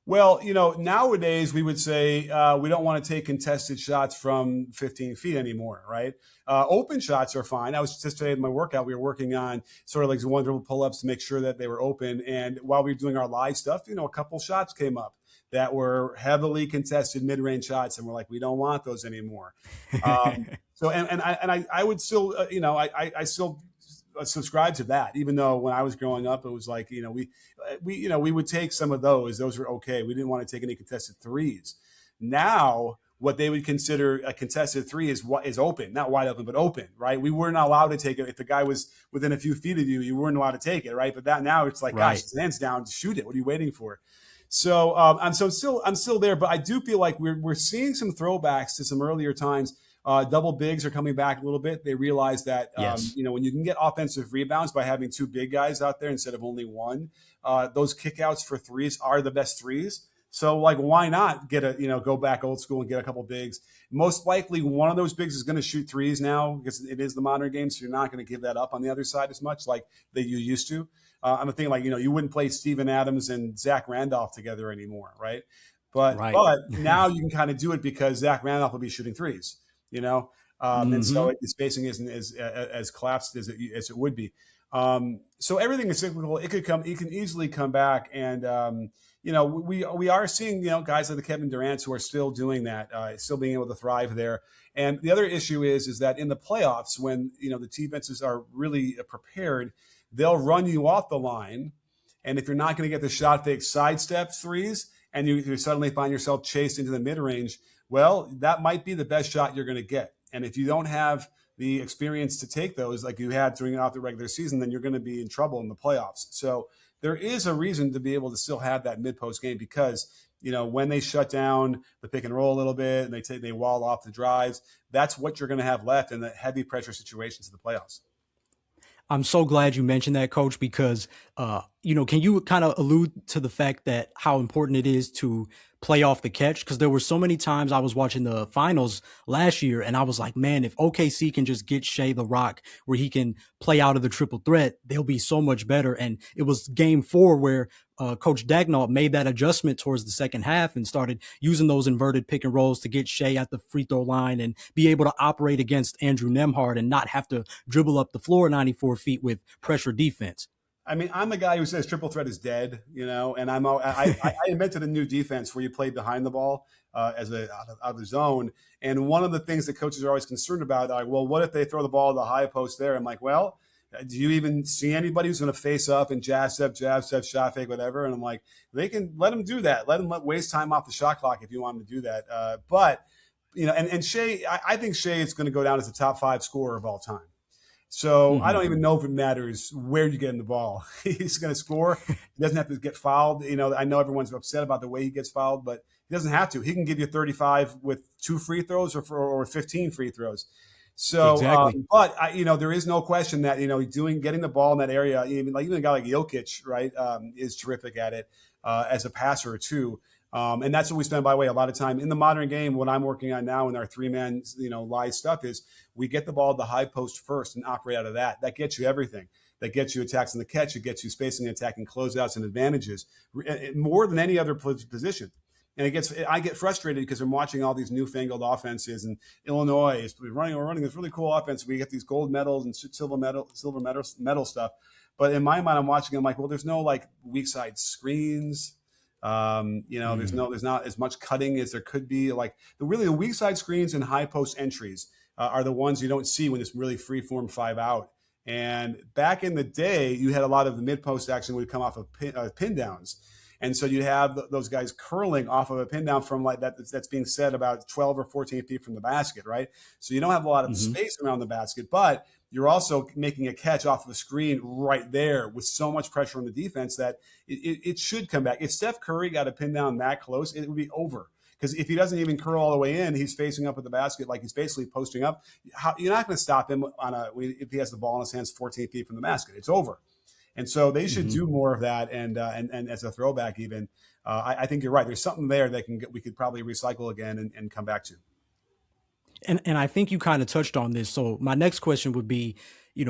Well, nowadays we would say we don't want to take contested shots from 15 feet anymore, right? Open shots are fine. I was just today in my workout, we were working on sort of like one dribble pull-ups to make sure that they were open. And while we were doing our live stuff, a couple shots came up that were heavily contested mid-range shots. And we're like, we don't want those anymore. I would still, I still subscribe to that, even though when I was growing up, it was like, we would take some of those. Those were okay. We didn't want to take any contested threes. Now, what they would consider a contested three is open, not wide open, but open, right? We weren't allowed to take it. If the guy was within a few feet of you, you weren't allowed to take it, right? But now it's like, right. Gosh, hands down, shoot it. What are you waiting for? So I'm still there, but I do feel like we're seeing some throwbacks to some earlier times. Double bigs are coming back a little bit. They realize that, yes. When you can get offensive rebounds by having two big guys out there instead of only one, those kickouts for threes are the best threes. So like, why not go back old school and get a couple bigs? Most likely one of those bigs is going to shoot threes now because it is the modern game. So you're not going to give that up on the other side as much like that you used to. I'm thinking like, you wouldn't play Steven Adams and Zach Randolph together anymore. Right. But now you can kind of do it because Zach Randolph will be shooting threes. And so the spacing isn't as collapsed as it would be. So everything is cyclical. It can easily come back. And, we are seeing, guys like the Kevin Durant's who are still doing that, still being able to thrive there. And the other issue is that in the playoffs, when, the defenses are really prepared, they'll run you off the line. And if you're not going to get the shot fake sidestep threes and you suddenly find yourself chased into the mid range, well, that might be the best shot you're going to get. And if you don't have the experience to take those like you had throughout the regular season, then you're going to be in trouble in the playoffs. So there is a reason to be able to still have that mid-post game because, when they shut down the pick and roll a little bit and they wall off the drives, that's what you're going to have left in the heavy pressure situations of the playoffs. I'm so glad you mentioned that, Coach, because can you kind of allude to the fact that how important it is to play off the catch? Because there were so many times I was watching the finals last year and I was like, man, if OKC can just get Shea the rock where he can play out of the triple threat, they'll be so much better. And it was game 4 where Coach Dagnall made that adjustment towards the second half and started using those inverted pick and rolls to get Shea at the free throw line and be able to operate against Andrew Nembhard and not have to dribble up the floor 94 feet with pressure defense. I mean, I'm the guy who says triple threat is dead, and I invented a new defense where you play behind the ball as out of the zone. And one of the things that coaches are always concerned about, like, well, what if they throw the ball to the high post there? I'm like, well, do you even see anybody who's going to face up and jab step, shot fake, whatever? And I'm like, they can let them do that. Let them waste time off the shot clock if you want them to do that. But and Shea, I think Shea is going to go down as the top 5 scorer of all time. So I don't even know if it matters where you get him the ball. He's going to score. He doesn't have to get fouled. I know everyone's upset about the way he gets fouled, but he doesn't have to. He can give you 35 with 2 free throws or 15 free throws. So, exactly. but there is no question that getting the ball in that area. Even a guy like Jokic, right, is terrific at it as a passer too. And that's what we spend, by the way, a lot of time in the modern game. What I'm working on now in our 3-man, live stuff is we get the ball at the high post first and operate out of that. That gets you everything. That gets you attacks in the catch. It gets you spacing, attacking, closeouts, and advantages more than any other position. And I get frustrated because I'm watching all these newfangled offenses, and Illinois is running this really cool offense. We get these gold medals and silver medal stuff. But in my mind, I'm watching. I'm like, well, there's no like weak side screens. There's not as much cutting as there could be. Like the weak side screens and high post entries are the ones you don't see when it's really free form 5 out. And back in the day, you had a lot of the mid post action would come off of pin downs. And so you'd have those guys curling off of a pin down from like that's being set about 12 or 14 feet from the basket, right? So you don't have a lot of space around the basket, but you're also making a catch off of a screen right there with so much pressure on the defense that it should come back. If Steph Curry got a pin down that close, it would be over. Because if he doesn't even curl all the way in, he's facing up at the basket, like he's basically posting up. You're not going to stop him if he has the ball in his hands 14 feet from the basket. It's over. And so they should do more of that. And as a throwback, even I think you're right. There's something there that we could probably recycle again and come back to. And I think you kind of touched on this. So my next question would be,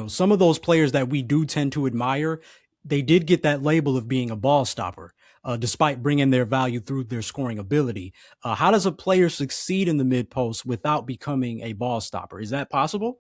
some of those players that we do tend to admire, they did get that label of being a ball stopper, despite bringing their value through their scoring ability. How does a player succeed in the mid post without becoming a ball stopper? Is that possible?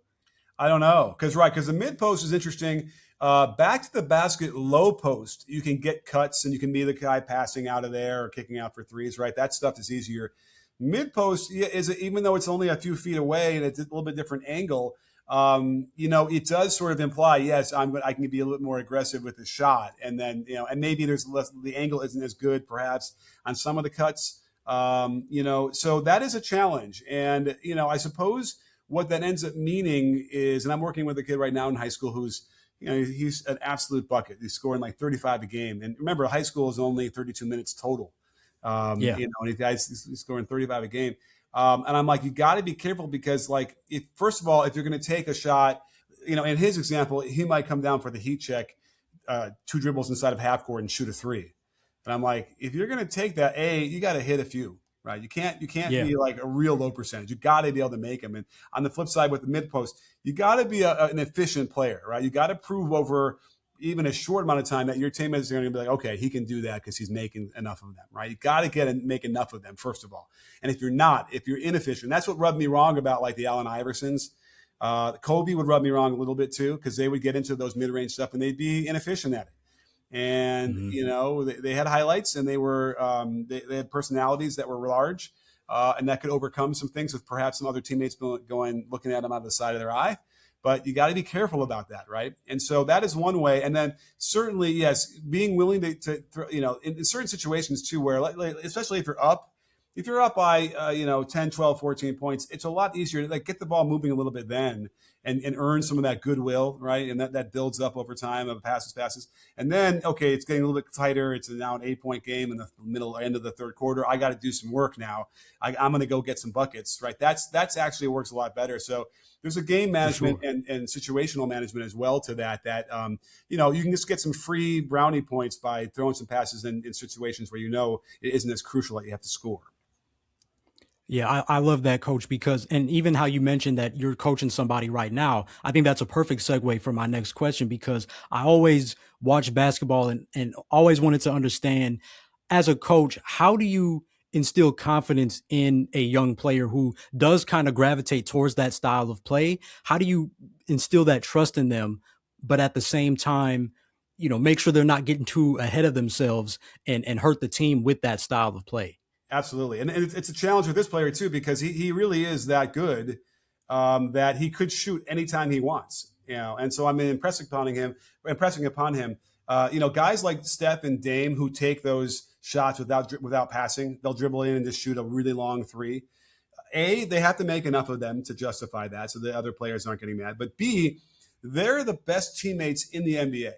I don't know. Because the mid post is interesting. Back to the basket, low post, you can get cuts and you can be the guy passing out of there or kicking out for threes, right? That stuff is easier. Mid post even though it's only a few feet away and it's a little bit different angle, it does sort of imply, yes, I can be a little bit more aggressive with the shot. And then, and maybe there's less, the angle isn't as good perhaps on some of the cuts, so that is a challenge. And, I suppose what that ends up meaning is, and I'm working with a kid right now in high school who's, he's an absolute bucket. He's scoring like 35 a game. And remember, high school is only 32 minutes total. And he's scoring 35 a game. And I'm like, you got to be careful because, like, first of all, if you're going to take a shot, in his example, he might come down for the heat check, 2 dribbles inside of half court and shoot a 3. And I'm like, if you're going to take that, you got to hit a few, right? You can't be like a real low percentage. You got to be able to make them. And on the flip side with the mid post, you got to be an efficient player, right? You got to prove over even a short amount of time that your teammates are going to be like, okay, he can do that because he's making enough of them, right? You got to make enough of them, first of all. And if you're inefficient, that's what rubbed me wrong about like the Allen Iversons. Kobe would rub me wrong a little bit too, because they would get into those mid-range stuff and they'd be inefficient at it. And, they had highlights and they were, they had personalities that were large and that could overcome some things with perhaps some other teammates looking at them out of the side of their eye. But you got to be careful about that, right? And so that is one way. And then certainly, yes, being willing to in certain situations too, where especially if you're up by 10, 12, 14 points, it's a lot easier to like get the ball moving a little bit then and earn some of that goodwill, right? And that builds up over time of passes. And then, okay, it's getting a little bit tighter. It's now an 8-point game in the end of the third quarter. I got to do some work now. I'm going to go get some buckets, right? That's actually works a lot better. So there's a game management and situational management as well to that, you can just get some free brownie points by throwing some passes in situations where it isn't as crucial that you have to score. Yeah, I love that, Coach, because, and even how you mentioned that you're coaching somebody right now, I think that's a perfect segue for my next question, because I always watch basketball and always wanted to understand, as a coach, how do you instill confidence in a young player who does kind of gravitate towards that style of play? How do you instill that trust in them, but at the same time, make sure they're not getting too ahead of themselves and hurt the team with that style of play? Absolutely. And it's a challenge with this player too, because he really is that good, that he could shoot anytime he wants, and so I'm impressing upon him, guys like Steph and Dame who take those shots without passing. They'll dribble in and just shoot a really long three. They have to make enough of them to justify that so the other players aren't getting mad. But B, they're the best teammates in the NBA.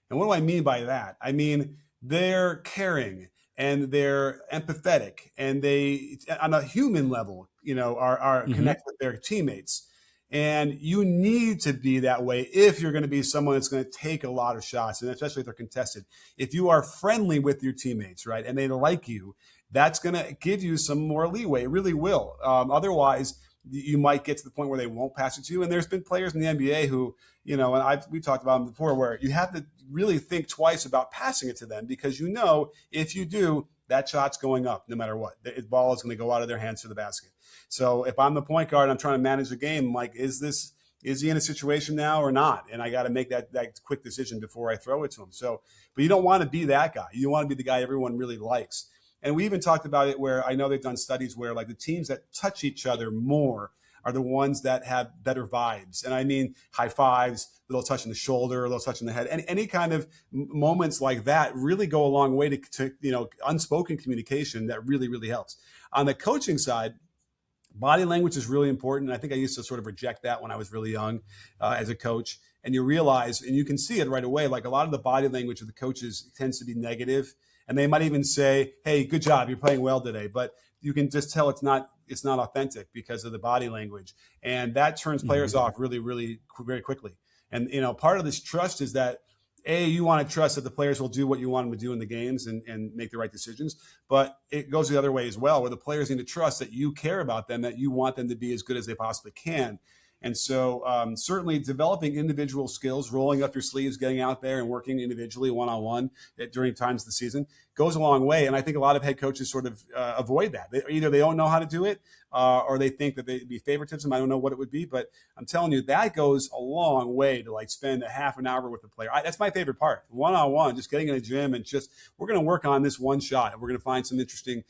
And what do I mean by that? I mean, they're caring and they're empathetic, and they, on a human level, are connected with their teammates. And you need to be that way if you're going to be someone that's going to take a lot of shots, and especially if they're contested. If you are friendly with your teammates, right, and they like you, that's going to give you some more leeway. It really will. Otherwise, you might get to the point where they won't pass it to you. And there's been players in the NBA who, and we talked about them before, where you have to really think twice about passing it to them, because if you do, that shot's going up no matter what. The ball is going to go out of their hands to the basket. So if I'm the point guard and I'm trying to manage the game, I'm like, is he in a situation now or not? And I got to make that quick decision before I throw it to him. So, but you don't want to be that guy. You want to be the guy everyone really likes. And we even talked about it where I know they've done studies where, like, the teams that touch each other more are the ones that have better vibes. And I mean high fives, a little touch on the shoulder, a little touch on the head. Any kind of moments like that really go a long way to unspoken communication that really, really helps. On the coaching side, body language is really important. And I think I used to sort of reject that when I was really young as a coach. And you realize, and you can see it right away, like a lot of the body language of the coaches tends to be negative. And they might even say, hey, good job, you're playing well today. But you can just tell it's not authentic because of the body language. And that turns players off really, really very quickly. And, part of this trust is that, you want to trust that the players will do what you want them to do in the games and make the right decisions. But it goes the other way as well, where the players need to trust that you care about them, that you want them to be as good as they possibly can. And so certainly developing individual skills, rolling up your sleeves, getting out there and working individually one-on-one during times of the season goes a long way. And I think a lot of head coaches sort of avoid that. Either they don't know how to do it or they think that they'd be favoritism. I don't know what it would be, but I'm telling you, that goes a long way to like spend a half an hour with the player. That's my favorite part. One-on-one, just getting in the gym and we're going to work on this one shot. And we're going to find some interesting,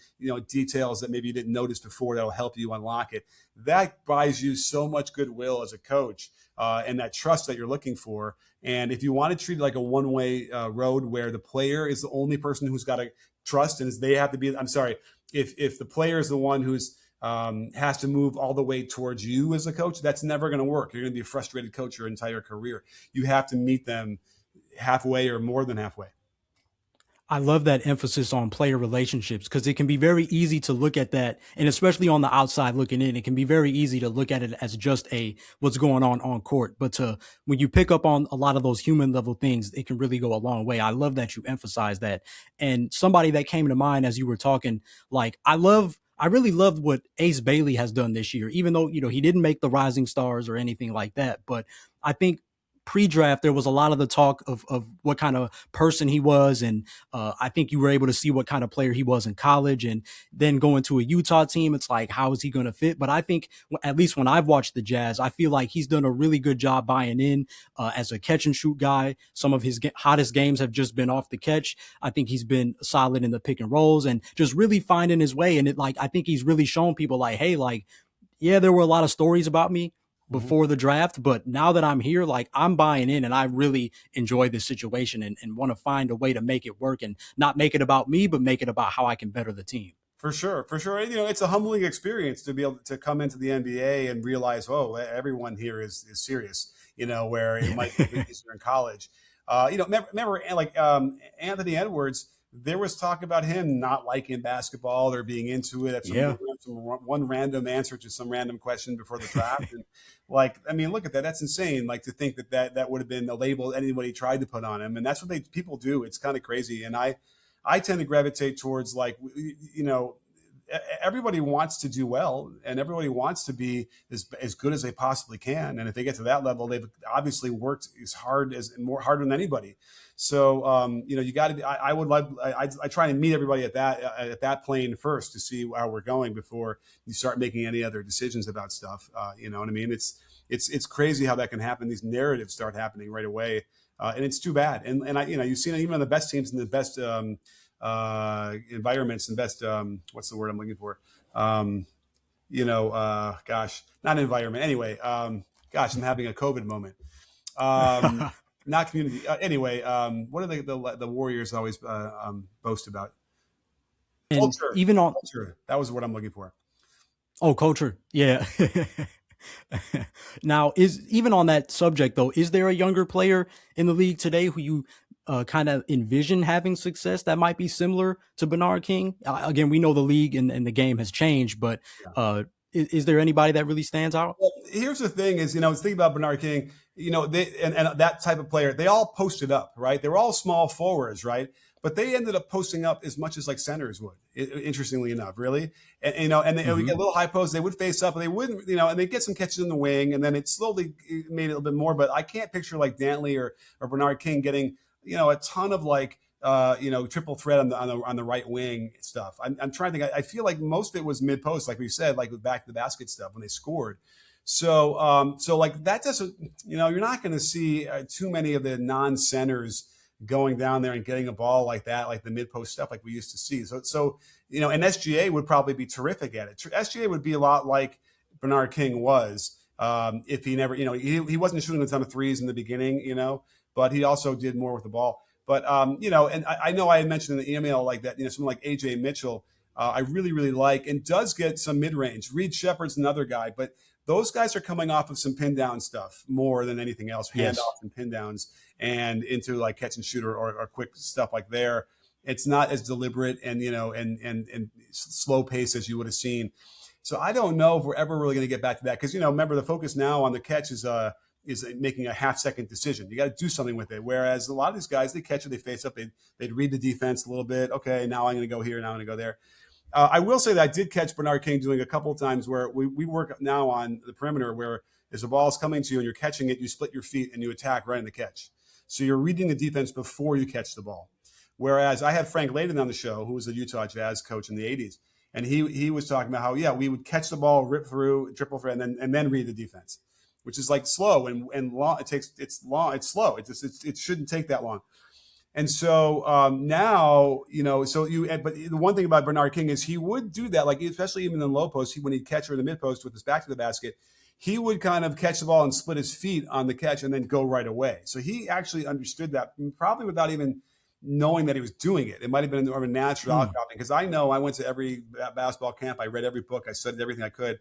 details that maybe you didn't notice before that'll help you unlock it. That buys you so much goodwill as a coach and that trust that you're looking for. And if you want to treat it like a one-way road where the player is the only person who's got to trust and they have to be, if the player is the one who's has to move all the way towards you as a coach, that's never going to work. You're going to be a frustrated coach your entire career. You have to meet them halfway or more than halfway. I love that emphasis on player relationships, because it can be very easy to look at that. And especially on the outside looking in, it can be very easy to look at it as just what's going on court. But when you pick up on a lot of those human level things, it can really go a long way. I love that you emphasize that. And somebody that came to mind as you were talking, like, I really loved what Ace Bailey has done this year, even though, he didn't make the Rising Stars or anything like that. But I think pre-draft, there was a lot of the talk of what kind of person he was. And I think you were able to see what kind of player he was in college. And then going to a Utah team, it's like, how is he going to fit? But I think, at least when I've watched the Jazz, I feel like he's done a really good job buying in as a catch and shoot guy. Some of his hottest games have just been off the catch. I think he's been solid in the pick and rolls and just really finding his way. And I think he's really shown people like, hey, like, yeah, there were a lot of stories about me before the draft, but now that I'm here, like, I'm buying in and I really enjoy this situation and want to find a way to make it work and not make it about me, but make it about how I can better the team. For sure, for sure. You know, it's a humbling experience to be able to come into the NBA and realize, oh, everyone here is serious. You know, where it Yeah. might be a bit easier in college. You know, remember like Anthony Edwards. There was talk about him not liking basketball or being into it at Yeah. one random answer to some random question before the draft. And like, I mean, look at that. That's insane. Like to think that would have been a label anybody tried to put on him. And that's what people do. It's kind of crazy. And I tend to gravitate towards like, you know, everybody wants to do well and everybody wants to be as good as they possibly can. And if they get to that level, they've obviously worked as hard as more harder than anybody. So, you know, you got to be, I would love, I try and meet everybody at that plane first to see how we're going before you start making any other decisions about stuff. You know what I mean? It's crazy how that can happen. These narratives start happening right away. And it's too bad. And I, you know, you've seen it even on the best teams and the best, environments and best what's the word I'm looking for, you know, gosh, not environment anyway, gosh, I'm having a COVID moment, not community, anyway, what are the Warriors always boast about? And Culture. even on, Culture, that was what I'm looking for. oh, culture. Yeah. Now, is even on that subject though, is there a younger player in the league today who you kind of envision having success that might be similar to Bernard King? Again, we know the league and the game has changed, but is there anybody that really stands out? Well, here's the thing is, you know, think about Bernard King, you know, and that type of player, they all posted up, right? They were all small forwards, right? But they ended up posting up as much as like centers would, interestingly enough, really. And, you know, and they would get a little high post, they would face up, and they wouldn't, you know, and they get some catches in the wing, and then it slowly made it a little bit more. But I can't picture like Dantley or Bernard King getting, you know, a ton of like, you know, triple threat on the right wing stuff. I'm trying to think. I feel like most of it was mid post, like we said, like with back to the basket stuff when they scored. So, so like that doesn't, you know, you're not going to see too many of the non centers going down there and getting a ball like that, like the mid post stuff, like we used to see. So, you know, and SGA would probably be terrific at it. SGA would be a lot like Bernard King was, if he never, you know, he wasn't shooting a ton of threes in the beginning, you know, but he also did more with the ball. But, you know, and I know I had mentioned in the email like that, you know, someone like AJ Mitchell, I really, really like and does get some mid range. Reed Shepherd's another guy, but those guys are coming off of some pin down stuff more than anything else, Yes. handoffs and pin downs and into like catch and shoot or quick stuff like there. It's not as deliberate and, you know, and slow pace as you would have seen. So I don't know if we're ever really going to get back to that. Cause, you know, remember the focus now on the catch is making a half-second decision. You got to do something with it. Whereas a lot of these guys, they catch it, they face up, they'd read the defense a little bit. Okay, now I'm going to go here, now I'm going to go there. I will say that I did catch Bernard King doing a couple of times where we work now on the perimeter where as the ball is coming to you and you're catching it, you split your feet and you attack right in the catch. So you're reading the defense before you catch the ball. Whereas I had Frank Layden on the show, who was a Utah Jazz coach in the 80s. And he was talking about how, yeah, we would catch the ball, rip through, triple threat, and then read the defense, which is like slow and long. It's slow. It shouldn't take that long. And so now, you know, but the one thing about Bernard King is he would do that, like especially even in the low post, when he'd catch her in the mid post with his back to the basket, he would kind of catch the ball and split his feet on the catch and then go right away. So he actually understood that probably without even knowing that he was doing it. It might have been more of a natural outcropping because I know I went to every basketball camp. I read every book. I studied everything I could.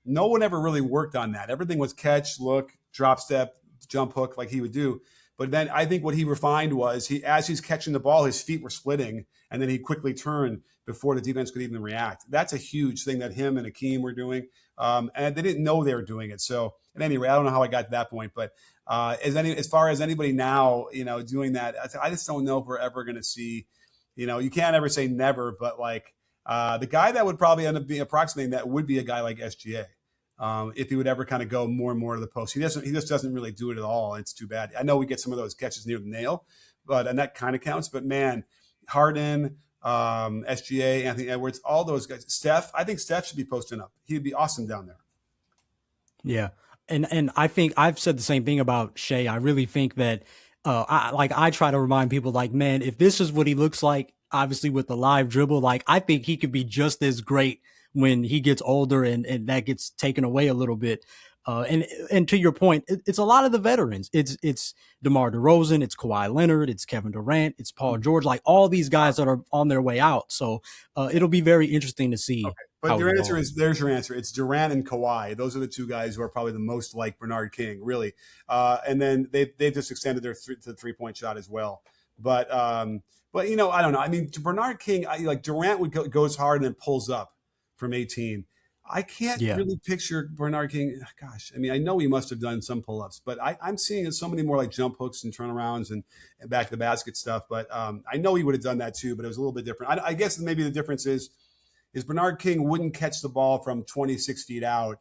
No one ever really worked on that. Everything was catch, look, drop step, jump hook like he would do. But then I think what he refined was as he's catching the ball, his feet were splitting, and then he quickly turned before the defense could even react. That's a huge thing that him and Akeem were doing, and they didn't know they were doing it. So, at any rate, I don't know how I got to that point, but as far as anybody now, you know, doing that, I just don't know if we're ever going to see. You know, you can't ever say never, but like the guy that would probably end up being approximating that would be a guy like SGA. If he would ever kind of go more and more to the post. He just doesn't really do it at all. It's too bad. I know we get some of those catches near the nail, and that kind of counts. But man, Harden, SGA, Anthony Edwards, all those guys. I think Steph should be posting up. He'd be awesome down there. Yeah. And I think I've said the same thing about Shea. I really think that I try to remind people like, man, if this is what he looks like, obviously with the live dribble, like I think he could be just as great when he gets older and that gets taken away a little bit. And to your point, it's a lot of the veterans. It's DeMar DeRozan, it's Kawhi Leonard, it's Kevin Durant, it's Paul George, like all these guys that are on their way out. So it'll be very interesting to see. But your answer is, there's your answer. It's Durant and Kawhi. Those are the two guys who are probably the most like Bernard King, really. And then they just extended their the 3-point shot as well. But you know, I don't know. I mean, Bernard King, like Durant goes hard and then pulls up from 18. I can't really picture Bernard King. Gosh, I mean, I know he must have done some pull-ups, but I'm seeing so many more like jump hooks and turnarounds and back to the basket stuff. But I know he would have done that too, but it was a little bit different. I guess maybe the difference is Bernard King wouldn't catch the ball from 26 feet out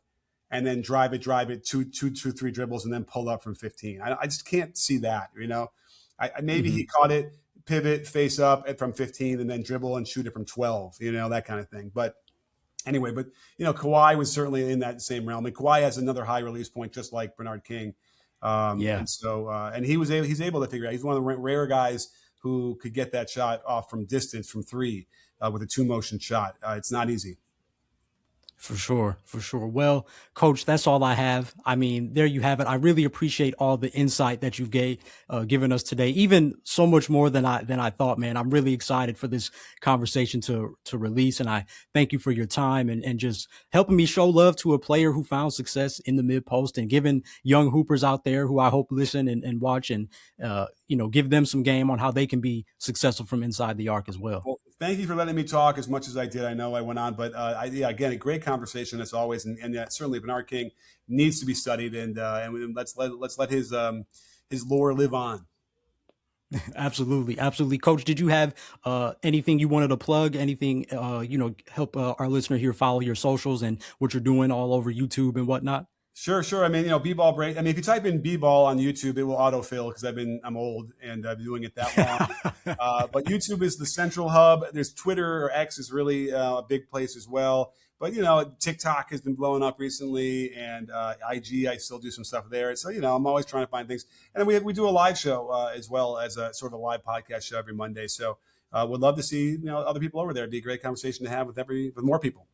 and then drive it, two, three dribbles, and then pull up from 15. I just can't see that, you know. Maybe he caught it, pivot, face up from 15, and then dribble and shoot it from 12, you know, that kind of thing. But anyway, you know, Kawhi was certainly in that same realm. And Kawhi has another high release point, just like Bernard King. And so, and he's able to figure out. He's one of the rare guys who could get that shot off from distance from three with a 2-motion shot. It's not easy. For sure. Well, Coach, that's all I have. I mean, there you have it. I really appreciate all the insight that you've given us today, even so much more than I thought, man. I'm really excited for this conversation to release, and I thank you for your time and just helping me show love to a player who found success in the mid post and giving young hoopers out there who I hope listen and watch and you know, give them some game on how they can be successful from inside the arc as well. Well, thank you for letting me talk as much as I did. I know I went on, but again, a great conversation as always, and certainly Bernard King needs to be studied, and let's let his lore live on. Absolutely. Coach, did you have anything you wanted to plug? Anything you know, help our listener here follow your socials and what you're doing all over YouTube and whatnot? Sure. I mean, you know, B-ball break. I mean, if you type in B-ball on YouTube, it will autofill because I'm old and I've been doing it that long. But YouTube is the central hub. There's Twitter, or X is really a big place as well. But, you know, TikTok has been blowing up recently, and IG, I still do some stuff there. So, you know, I'm always trying to find things. And then we do a live show as well as a sort of a live podcast show every Monday. So would love to see, you know, other people over there. It'd be a great conversation to have with more people.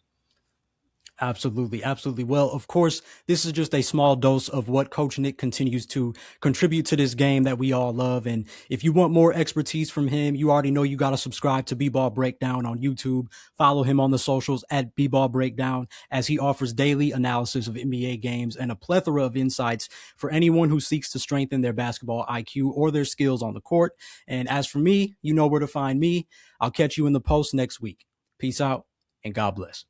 Absolutely. Well, of course, this is just a small dose of what Coach Nick continues to contribute to this game that we all love. And if you want more expertise from him, you already know you got to subscribe to BBallBreakdown on YouTube. Follow him on the socials at BBallBreakdown, as he offers daily analysis of NBA games and a plethora of insights for anyone who seeks to strengthen their basketball IQ or their skills on the court. And as for me, you know where to find me. I'll catch you in the post next week. Peace out and God bless.